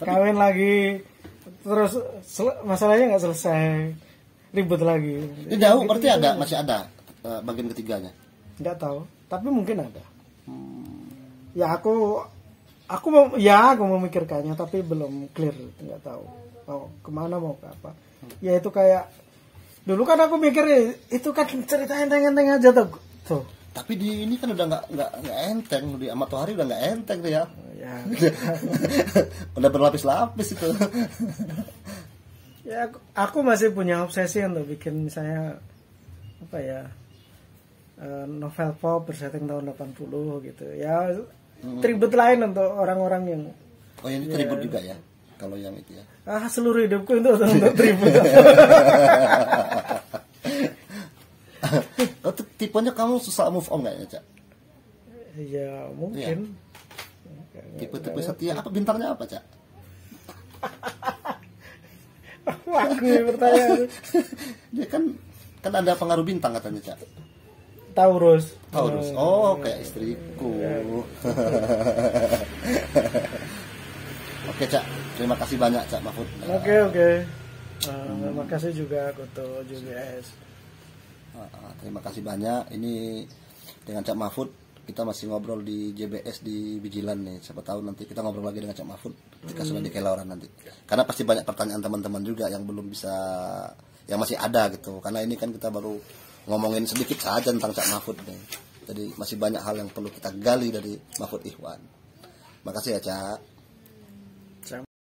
Kawin lagi. Terus masalahnya nggak selesai. Ribet lagi. Ini Dau berarti masih ada bagian ketiganya. Nggak tahu, tapi mungkin ada. Ya aku mau memikirkannya tapi belum clear, nggak tahu mau kemana mau ke apa. Ya itu kayak dulu kan aku mikir itu kan cerita enteng-enteng aja tuh. Tapi di ini kan udah nggak enteng, di Matahari udah nggak enteng tuh ya. Ya, Udah berlapis-lapis itu. ya aku masih punya obsesi untuk bikin saya apa ya, novel pop bersetting tahun 80 gitu ya, tribute lain untuk orang-orang yang Oh ini tribut juga ya, kalau yang itu ya. Seluruh hidupku itu untuk tribute. Oh, tipenya kamu susah move on nggak ya, Cak? Ya mungkin. Tipe-tipe setia apa, bintangnya apa, Cak? Aku bertanya. Dia kan ada pengaruh bintang katanya, Cak. Taurus. Oh, kayak istriku. Oke, Cak. Terima kasih banyak, Cak Mahfud. Oke. Terima kasih juga Kuto JBS. Terima kasih banyak. Ini dengan Cak Mahfud kita masih ngobrol di JBS di Bijilan nih. Siapa tahu nanti kita ngobrol lagi dengan Cak Mahfud ketika sudah di Kelauran nanti. Karena pasti banyak pertanyaan teman-teman juga yang belum bisa, yang masih ada gitu. Karena ini kan kita baru ngomongin sedikit saja tentang Cak Mahfud nih. Jadi masih banyak hal yang perlu kita gali dari Mahfud Ikhwan. Makasih ya, Cak.